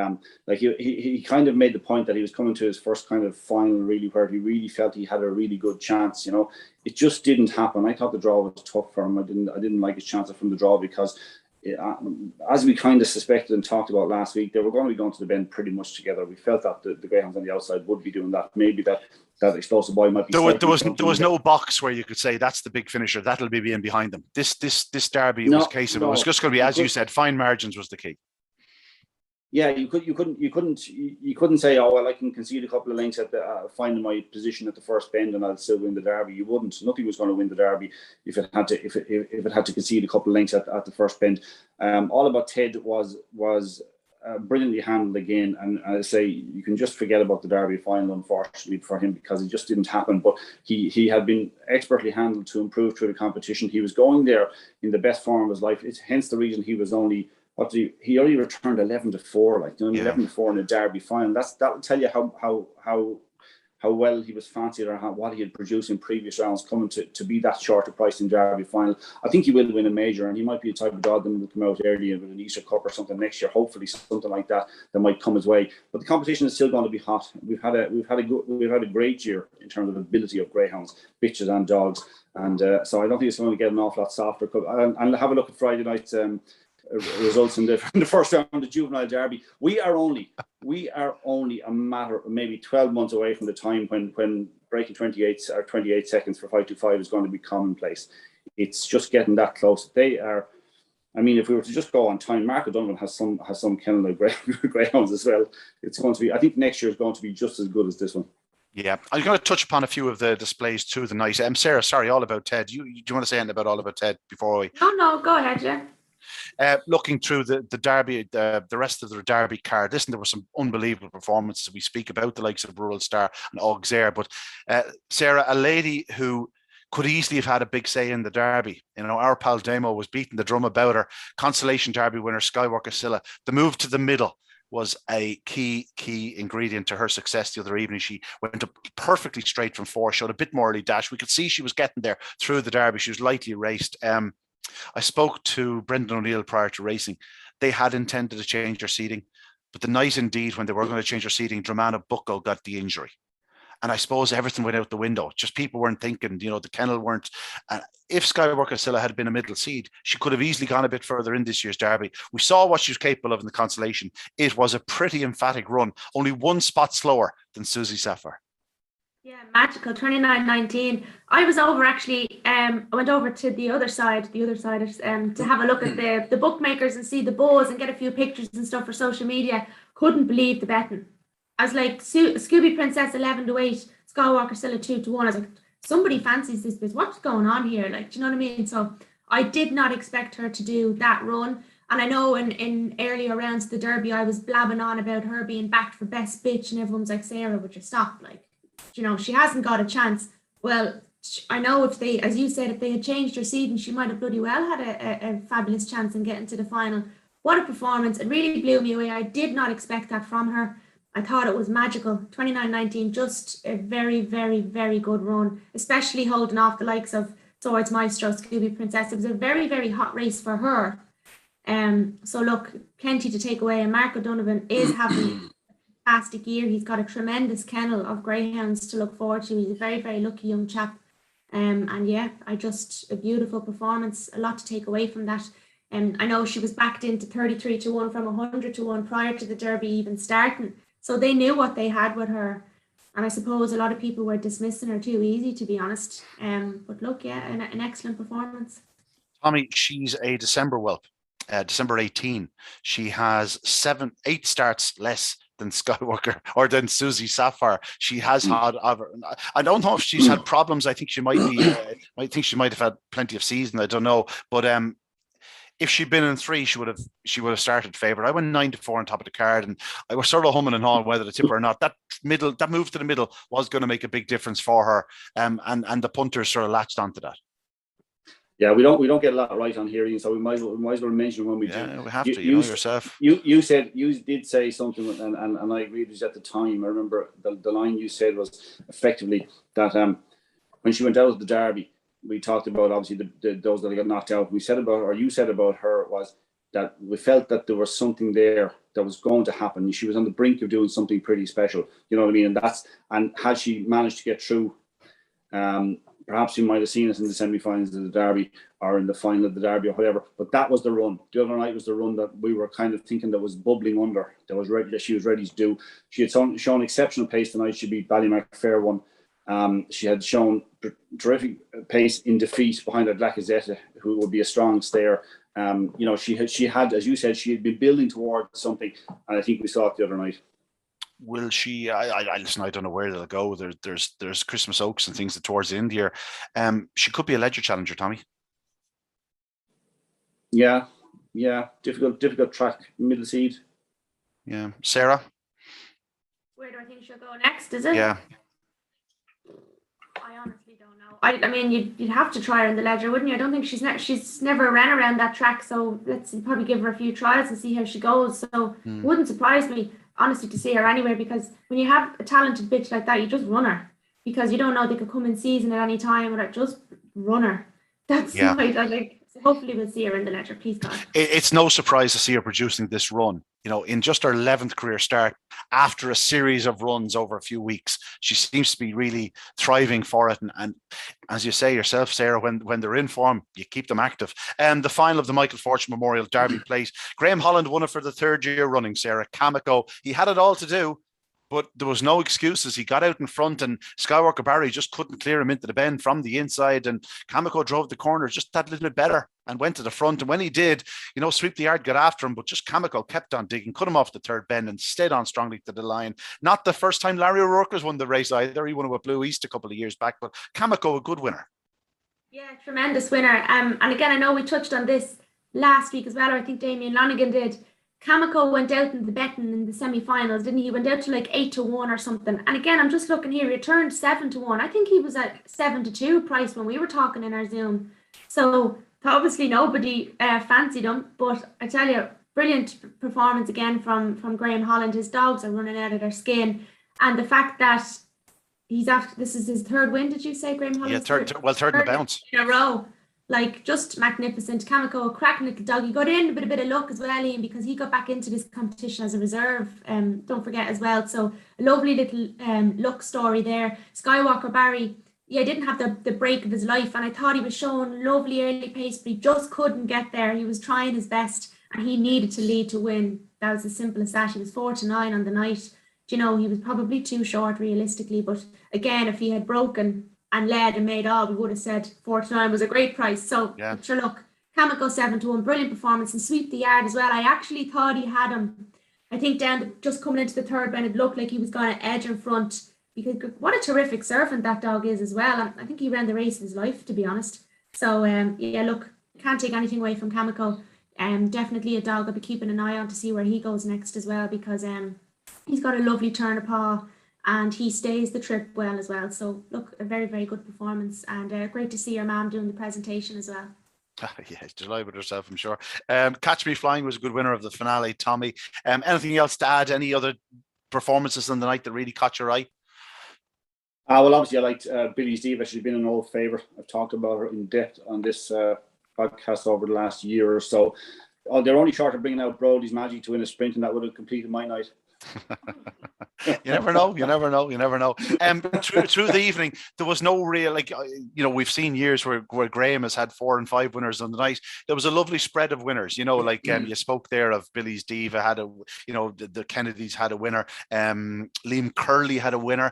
like he kind of made the point that he was coming to his first kind of final, really, where he really felt he had a really good chance. You know, it just didn't happen. I thought the draw was tough for him. I didn't like his chances from the draw because, as we kind of suspected and talked about last week, they were going to be going to the bend pretty much together. We felt that the greyhounds on the outside would be doing that. Maybe that explosive boy might be. There was no box where you could say that's the big finisher. That'll be being behind them. This Derby was a case of it was just going to be, as you said, fine margins was the key. Yeah, you couldn't say, oh well, I can concede a couple of lengths at finding my position at the first bend and I'll still win the Derby. You wouldn't. Nothing was going to win the Derby if it had to concede a couple of lengths at the first bend. All About Ted was brilliantly handled again, and I say you can just forget about the Derby final, unfortunately for him, because it just didn't happen. But he had been expertly handled to improve through the competition. He was going there in the best form of his life. It's hence the reason he was only. He only returned 11-4, like 11-4 in a Derby final. That will tell you how well he was fancied or what he had produced in previous rounds, coming to be that short a price in Derby final. I think he will win a major, and he might be the type of dog that will come out early with an Easter Cup or something next year. Hopefully, something like that might come his way. But the competition is still going to be hot. We've had a great year in terms of ability of greyhounds, bitches and dogs, and so I don't think it's going to get an awful lot softer. And have a look at Friday night's results in the first round of the Juvenile Derby. We are only a matter of maybe 12 months away from the time when breaking 28 seconds for 525 is going to be commonplace. It's just getting that close. They are. I mean, if we were to just go on time, Mark O'Donovan has some kennel of greyhounds as well. It's going to be. I think next year is going to be just as good as this one. Yeah, I'm going to touch upon a few of the displays through the night. Sarah, sorry, All About Ted. Do you want to say anything about All About Ted before we? No, go ahead, yeah. Looking through the Derby, the rest of the Derby card, listen, there were some unbelievable performances. We speak about the likes of Rural Star and Auxerre, but Sarah, a lady who could easily have had a big say in the Derby. You know, our pal Damo was beating the drum about her. Consolation Derby winner Skywalker Scylla. The move to the middle was a key ingredient to her success the other evening. She went up perfectly straight from 4, showed a bit more early dash. We could see she was getting there through the Derby. She was lightly raced. I spoke to Brendan O'Neill prior to racing. They had intended to change their seating, but the night indeed when they were going to change their seating, Dramana Bucco got the injury. And I suppose everything went out the window. Just people weren't thinking, you know, the kennel weren't. If Skywalker Scylla had been a middle seed, she could have easily gone a bit further in this year's Derby. We saw what she was capable of in the Consolation. It was a pretty emphatic run, only one spot slower than Susie Sapphire. Yeah, magical, 29.19. I was over actually, I went over to the other side, to have a look at the bookmakers and see the bows and get a few pictures and stuff for social media. Couldn't believe the betting. I was like, Scooby Princess 11-8, Skywalker Scylla 2-1. I was like, somebody fancies this bit. What's going on here? Like, do you know what I mean? So I did not expect her to do that run. And I know in earlier rounds of the Derby, I was blabbing on about her being backed for best bitch, and everyone's like, Sarah, would you stop? Like, you know, she hasn't got a chance. Well, I know if they, as you said, if they had changed her seeding, she might have bloody well had a fabulous chance in getting to the final. What a performance. It really blew me away. I did not expect that from her. I thought it was magical. 29.19, just a very, very, very good run, especially holding off the likes of Swords Maestro, Scooby Princess. It was a very, very hot race for her. So look, plenty to take away. And Mark O'Donovan is having fantastic year. He's got a tremendous kennel of greyhounds to look forward to. He's a very, very lucky young chap. And yeah, a beautiful performance, a lot to take away from that. I know she was backed into 33-1 from 100-1 prior to the Derby even starting. So they knew what they had with her. And I suppose a lot of people were dismissing her too easy, to be honest. But look, yeah, an excellent performance. Tommy, she's a December whelp, December 18. She has 8 starts less than Skywalker or than Susie Sapphire. She has had, I don't know if she's had problems. I think she might be, I think she might have had plenty of season. I don't know. But if she'd been in 3, she would have started favourite. I went 9-4 on top of the card, and I was sort of humming and hawing whether to tip her or not. That move to the middle was going to make a big difference for her, and the punters sort of latched onto that. Yeah, we don't get a lot right on here, Ian, so we might as well mention when we do. Yeah, we have to. You know yourself. You did say something, and I agreed with you at the time. I remember the line you said was effectively that when she went out of the Derby, we talked about obviously those that got knocked out. You said about her was that we felt that there was something there that was going to happen. She was on the brink of doing something pretty special. You know what I mean? And had she managed to get through, perhaps you might have seen us in the semi-finals of the Derby or in the final of the Derby or whatever. But that was the run. The other night was the run that we were kind of thinking that was bubbling under. That she was ready to do. She had shown exceptional pace tonight. She beat Ballymac Fair One. She had shown terrific pace in defeat behind a Lacazette, who would be a strong stayer. She had, as you said, she had been building towards something, and I think we saw it the other night. Will she? I listen. I don't know where they'll go. There's Christmas Oaks and things towards the end here. She could be a Ledger challenger, Tommy. Yeah, difficult track, middle seed. Yeah, Sarah. Where do I think she'll go next? Is it? Yeah. I honestly don't know. I mean, you'd have to try her in the Ledger, wouldn't you? I don't think she's never ran around that track, so let's probably give her a few trials and see how she goes. So it wouldn't surprise me, honestly, to see her anywhere, because when you have a talented bitch like that, you just run her, because you don't know, they could come in season at any time, or just run her. That's right. I think. So hopefully we'll see her in the Ledger, please God. It's no surprise to see her producing this run. You know, in just her 11th career start, after a series of runs over a few weeks, she seems to be really thriving for it. And as you say yourself, Sarah, when they're in form, you keep them active. The final of the Michael Fortune Memorial Derby Plate, Graham Holland won it for the 3rd year running, Sarah. Kamiko, he had it all to do, but there was no excuses. He got out in front, and Skywalker Barry just couldn't clear him into the bend from the inside, and Kamiko drove the corner just that little bit better and went to the front. And when he did, Sweep the Yard got after him, but just Kamiko kept on digging, cut him off the 3rd bend and stayed on strongly to the line. Not the first time Larry O'Rourke's won the race either. He won it with Blue East a couple of years back, but Kamiko, a good winner. Yeah, tremendous winner. And again, I know we touched on this last week as well, or I think Damien Lonigan did. Kamiko went out in the betting in the semi-finals, didn't he? He went out to like 8-1 or something. And again, I'm just looking here, he turned 7-1. I think he was at 7-2 price when we were talking in our Zoom. So obviously nobody fancied him, but I tell you, brilliant performance again from Graham Holland. His dogs are running out of their skin. And the fact that this is his 3rd win, did you say, Graham Holland? Yeah, third in the bounce. In a row. Like, just magnificent. Kamiko, a cracking little dog. He got in with a bit of luck as well, Ian, because he got back into this competition as a reserve. Don't forget as well. So a lovely little luck story there. Skywalker Barry, didn't have the break of his life, and I thought he was showing lovely early pace, but he just couldn't get there. He was trying his best, and he needed to lead to win. That was as simple as that. He was 4-9 on the night. He was probably too short realistically, but again, if he had broken and led and made all, we would have said 4-9 was a great price. So sure, look, Kamiko 7-1, brilliant performance, and Sweep the Yard as well. I actually thought he had him, I think just coming into the 3rd bend, it looked like he was going to edge in front, because what a terrific servant that dog is as well. And I think he ran the race of his life, to be honest. So look, can't take anything away from Kamiko. Definitely a dog I'll be keeping an eye on to see where he goes next as well, because he's got a lovely turn of paw, and he stays the trip well as well. So look, a very, very good performance, and great to see your mum doing the presentation as well. Yeah, she's delighted with herself, I'm sure. Catch Me Flying was a good winner of the finale, Tommy. Anything else to add? Any other performances on the night that really caught your eye? Well, obviously I liked Billy's Diva. She's been an old favourite. I've talked about her in depth on this podcast over the last year or so. Oh, they're only short of bringing out Brody's Magic to win a sprint, and that would have completed my night. You never know. Through the evening, there was no real, we've seen years where Graham has had 4 and 5 winners on the night. There was a lovely spread of winners, you spoke there of Billy's Diva had the Kennedys had a winner. Liam Curley had a winner.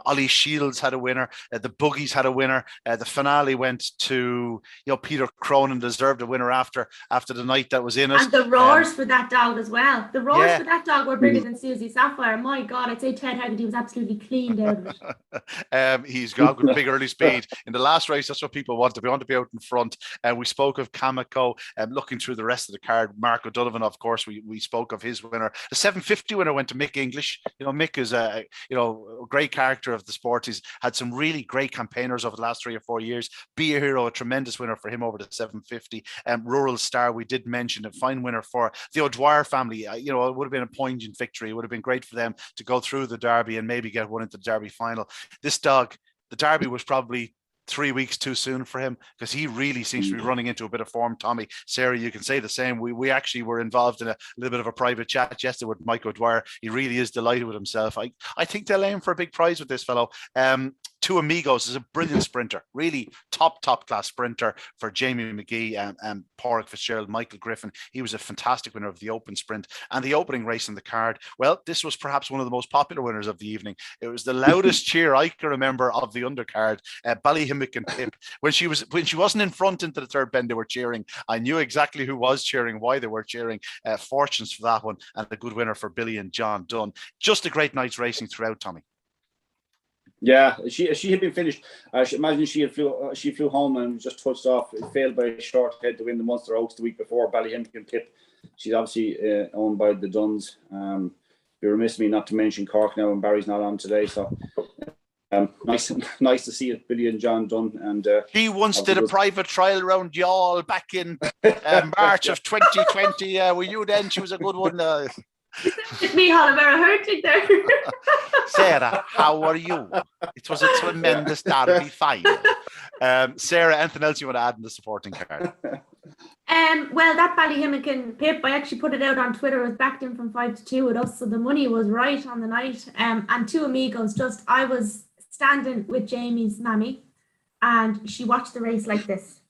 Ollie Shields had a winner. The Buggies had a winner. The finale went to, Peter Cronin deserved a winner after the night that was in it. And the roars for that dog as well. The roars for that dog were bigger than Susie Sapphire. My God, I'd say Ted Haggerty was absolutely cleaned out of it. He's got good big early speed. In the last race, that's what people want. We want to be out in front. We spoke of Kamiko. Looking through the rest of the card, Mark O'Donovan, of course, we spoke of his winner. The 750 winner went to Mick English. Mick is a great character of the sport. He's had some really great campaigners over the last 3 or 4 years. Be a Hero, a tremendous winner for him over the 750. Rural Star, we did mention, a fine winner for the O'Dwyer family. It would have been a poignant victory. It would have been great for them to go through the Derby and maybe get one into the Derby final. This dog, the Derby was probably 3 weeks too soon for him, because he really seems to be running into a bit of form. Tommy, Sarah, you can say the same. We actually were involved in a little bit of a private chat yesterday with Mike O'Dwyer. He really is delighted with himself. I think they'll aim for a big prize with this fellow. Two Amigos is a brilliant sprinter, really top class sprinter for Jamie McGee and Pádraig Fitzgerald, Michael Griffin. He was a fantastic winner of the open sprint and the opening race in the card. Well, this was perhaps one of the most popular winners of the evening. It was the loudest cheer I can remember of the undercard. Ballyhimmick and Pip, when she wasn't in front into the third bend, they were cheering. I knew exactly who was cheering, why they were cheering. Fortunes for that one, and a good winner for Billy and John Dunn. Just a great night's racing throughout, Tommy. Yeah, she had been finished. Imagine she flew home and just touched off. It failed by a short head to win the Munster Oaks the week before. Ballyhimmick and Pip. She's obviously owned by the Dunns. Be remiss of me not to mention Cork now, and Barry's not on today. So nice to see it, Billy and John Dunn. And he once did a private trial around Youghal back in March of 2020. Were you then? She was a good one. It's me, Hollyberry Hurtig there. Sarah, how are you? It was a tremendous Derby final. Sarah, anything else you want to add in the supporting card? Well, that Ballyhimmick and Pip, I actually put it out on Twitter. It was backed in from 5-2 with us, so the money was right on the night. And Two Amigos, I was standing with Jamie's mammy, and she watched the race like this.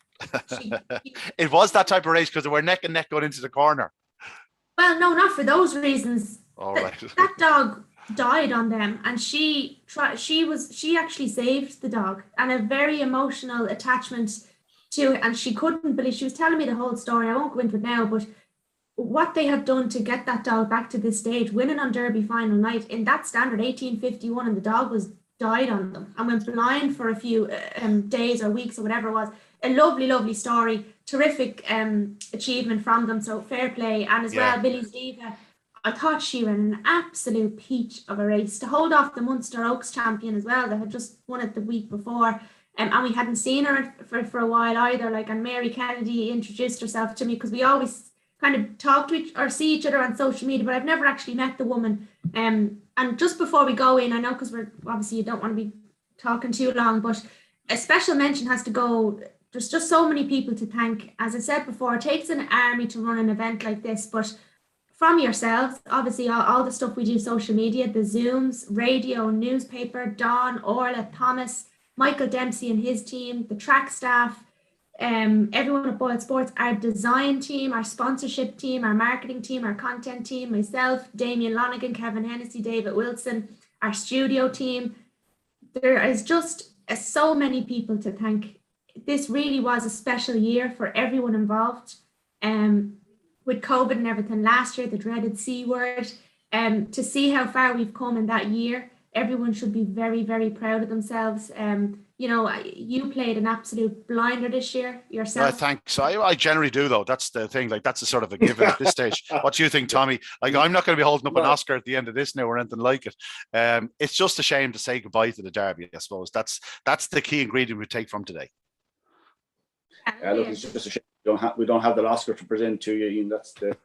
It was that type of race because they were neck and neck going into the corner. Well, no, not for those reasons. All right. That dog died on them, and she actually saved the dog, and a very emotional attachment to it. And she couldn't believe, she was telling me the whole story. I won't go into it now, but what they have done to get that dog back to this stage, winning on Derby final night in that standard 1851, and the dog died on them and went blind for a few days or weeks or whatever it was. A lovely story, terrific achievement from them, so fair play. And as well, Billy's Diva, I thought she ran an absolute peach of a race to hold off the Munster Oaks champion as well, that had just won it the week before, and we hadn't seen her for a while either. And Mary Kennedy introduced herself to me, because we always kind of talk to or see each other on social media, but I've never actually met the woman. And just before we go in, I know, because we're obviously, you don't want to be talking too long, but a special mention has to go. There's just so many people to thank. As I said before, it takes an army to run an event like this, but from yourselves, obviously all the stuff we do, social media, the Zooms, radio, newspaper, Don, Orla, Thomas, Michael Dempsey and his team, the track staff, everyone at BoyleSports, our design team, our sponsorship team, our marketing team, our content team, myself, Damien Lonigan, Kevin Hennessy, David Wilson, our studio team. There is just so many people to thank. This really was a special year for everyone involved. With COVID and everything last year, the dreaded C word, to see how far we've come in that year, everyone should be very, very proud of themselves. You played an absolute blinder this year yourself. No, thanks. I generally do, though. That's the thing. That's a sort of a given at this stage. What do you think, Tommy? I'm not going to be holding up an Oscar at the end of this now or anything like it. It's just a shame to say goodbye to the Derby, I suppose. That's the key ingredient we take from today. Look, it's just a shame we don't have the Oscar to present to you, Ian. That's the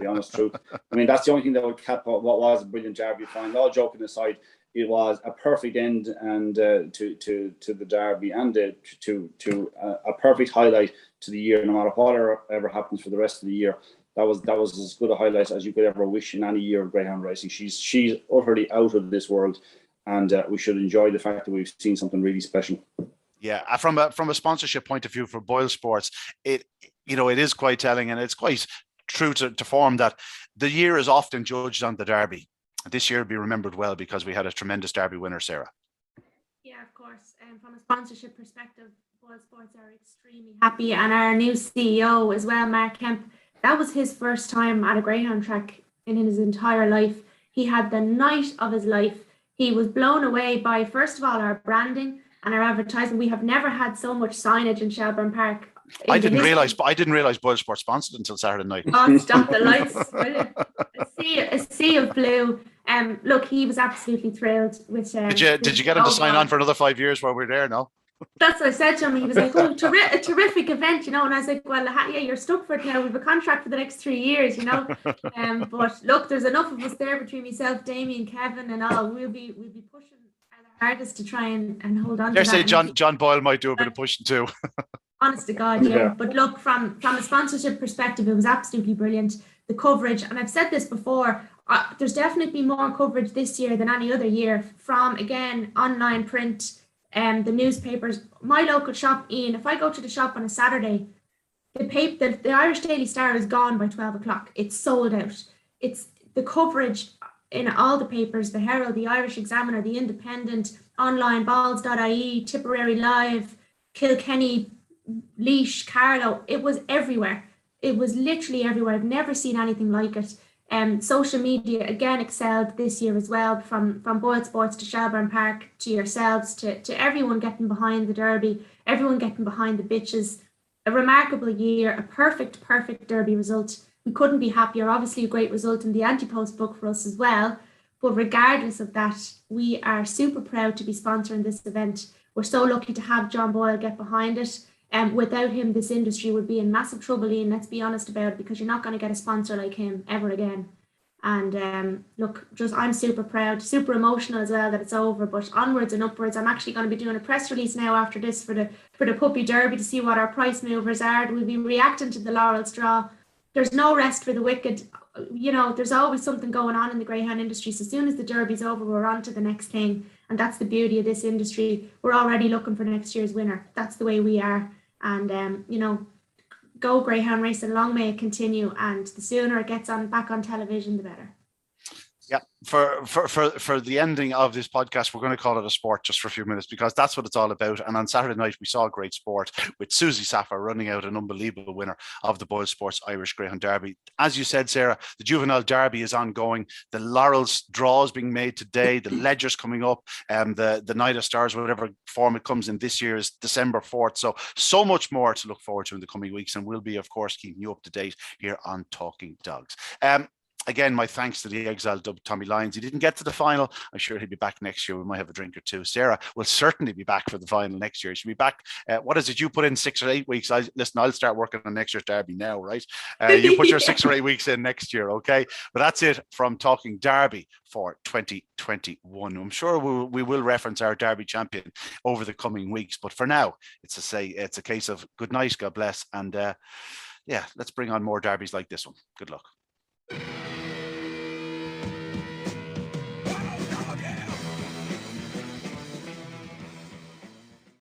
honest truth. I mean, that's the only thing that would cap what was a brilliant Derby final. All joking aside, it was a perfect end and to the Derby, and to a perfect highlight to the year. No matter whatever happens for the rest of the year, that was as good a highlight as you could ever wish in any year of greyhound racing. She's utterly out of this world, and we should enjoy the fact that we've seen something really special. Yeah, from a sponsorship point of view for BoyleSports, it is quite telling, and it's quite true to form that the year is often judged on the Derby. This year will be remembered well because we had a tremendous Derby winner, Sarah. Yeah, of course. From a sponsorship perspective, BoyleSports are extremely happy, and our new CEO as well, Mark Kemp. That was his first time at a greyhound track in his entire life. He had the night of his life. He was blown away by, first of all, our branding and our advertising. We have never had so much signage in Shelbourne Park. I didn't realize BoyleSports sponsored until Saturday night. Oh, stop the lights! A sea of blue. Look, he was absolutely thrilled with. Did you get him to sign on for another 5 years while we're there? No. That's what I said to him. He was like, "Oh, a terrific event, And I was like, "Well, yeah, you're stuck for it now. We have a contract for the next 3 years, But look, there's enough of us there between myself, Damien, Kevin, and all. We'll be pushing our hardest to try and hold on. Dare say John Boyle might do a bit of pushing too. Honest to God, yeah. But look, from a sponsorship perspective, it was absolutely brilliant. The coverage, and I've said this before, there's definitely more coverage this year than any other year from, again, online print, the newspapers. My local shop, Ian, if I go to the shop on a Saturday, the Irish Daily Star is gone by 12 o'clock. It's sold out. It's the coverage in all the papers, the Herald, the Irish Examiner, the Independent, online, balls.ie, Tipperary Live, Kilkenny, Laois, Carlow. It was everywhere. It was literally everywhere. I've never seen anything like it. Social media again excelled this year as well, from BoyleSports to Shelbourne Park to yourselves to everyone getting behind the Derby, everyone getting behind the bitches. A remarkable year, a perfect Derby result. We couldn't be happier. Obviously a great result in the anti-post book for us as well. But regardless of that, we are super proud to be sponsoring this event. We're so lucky to have John Boyle get behind it. Without him, this industry would be in massive trouble, Ian, let's be honest about it, because you're not going to get a sponsor like him ever again. And look, I'm super proud, super emotional as well that it's over, but onwards and upwards. I'm actually going to be doing a press release now after this for the Puppy Derby to see what our price movers are. We'll be reacting to the Laurel's draw. There's no rest for the wicked. There's always something going on in the greyhound industry. So as soon as the Derby's over, we're on to the next thing. And that's the beauty of this industry. We're already looking for next year's winner. That's the way we are. And, go greyhound racing, long may it continue. And the sooner it gets back on television, the better. Yeah, for the ending of this podcast, we're going to call it a sport just for a few minutes because that's what it's all about. And on Saturday night, we saw a great sport with Susie Sapphire running out an unbelievable winner of the BoyleSports Irish Greyhound Derby. As you said, Sarah, the Juvenile Derby is ongoing. The Laurel's draw is being made today. The Ledger's coming up. The Night of Stars, whatever form it comes in this year, is December 4th. So much more to look forward to in the coming weeks. And we'll be, of course, keeping you up to date here on Talking Dogs. Again, my thanks to the exiled dub Tommy Lyons. He didn't get to the final. I'm sure he'll be back next year. We might have a drink or two. Sarah will certainly be back for the final next year. She'll be back. What is it? You put in 6 or 8 weeks. I'll start working on next year's Derby now, right? You put your 6 or 8 weeks in next year, okay? But that's it from Talking Derby for 2021. I'm sure we will reference our Derby champion over the coming weeks. But for now, it's a case of good night, God bless. And let's bring on more derbies like this one. Good luck.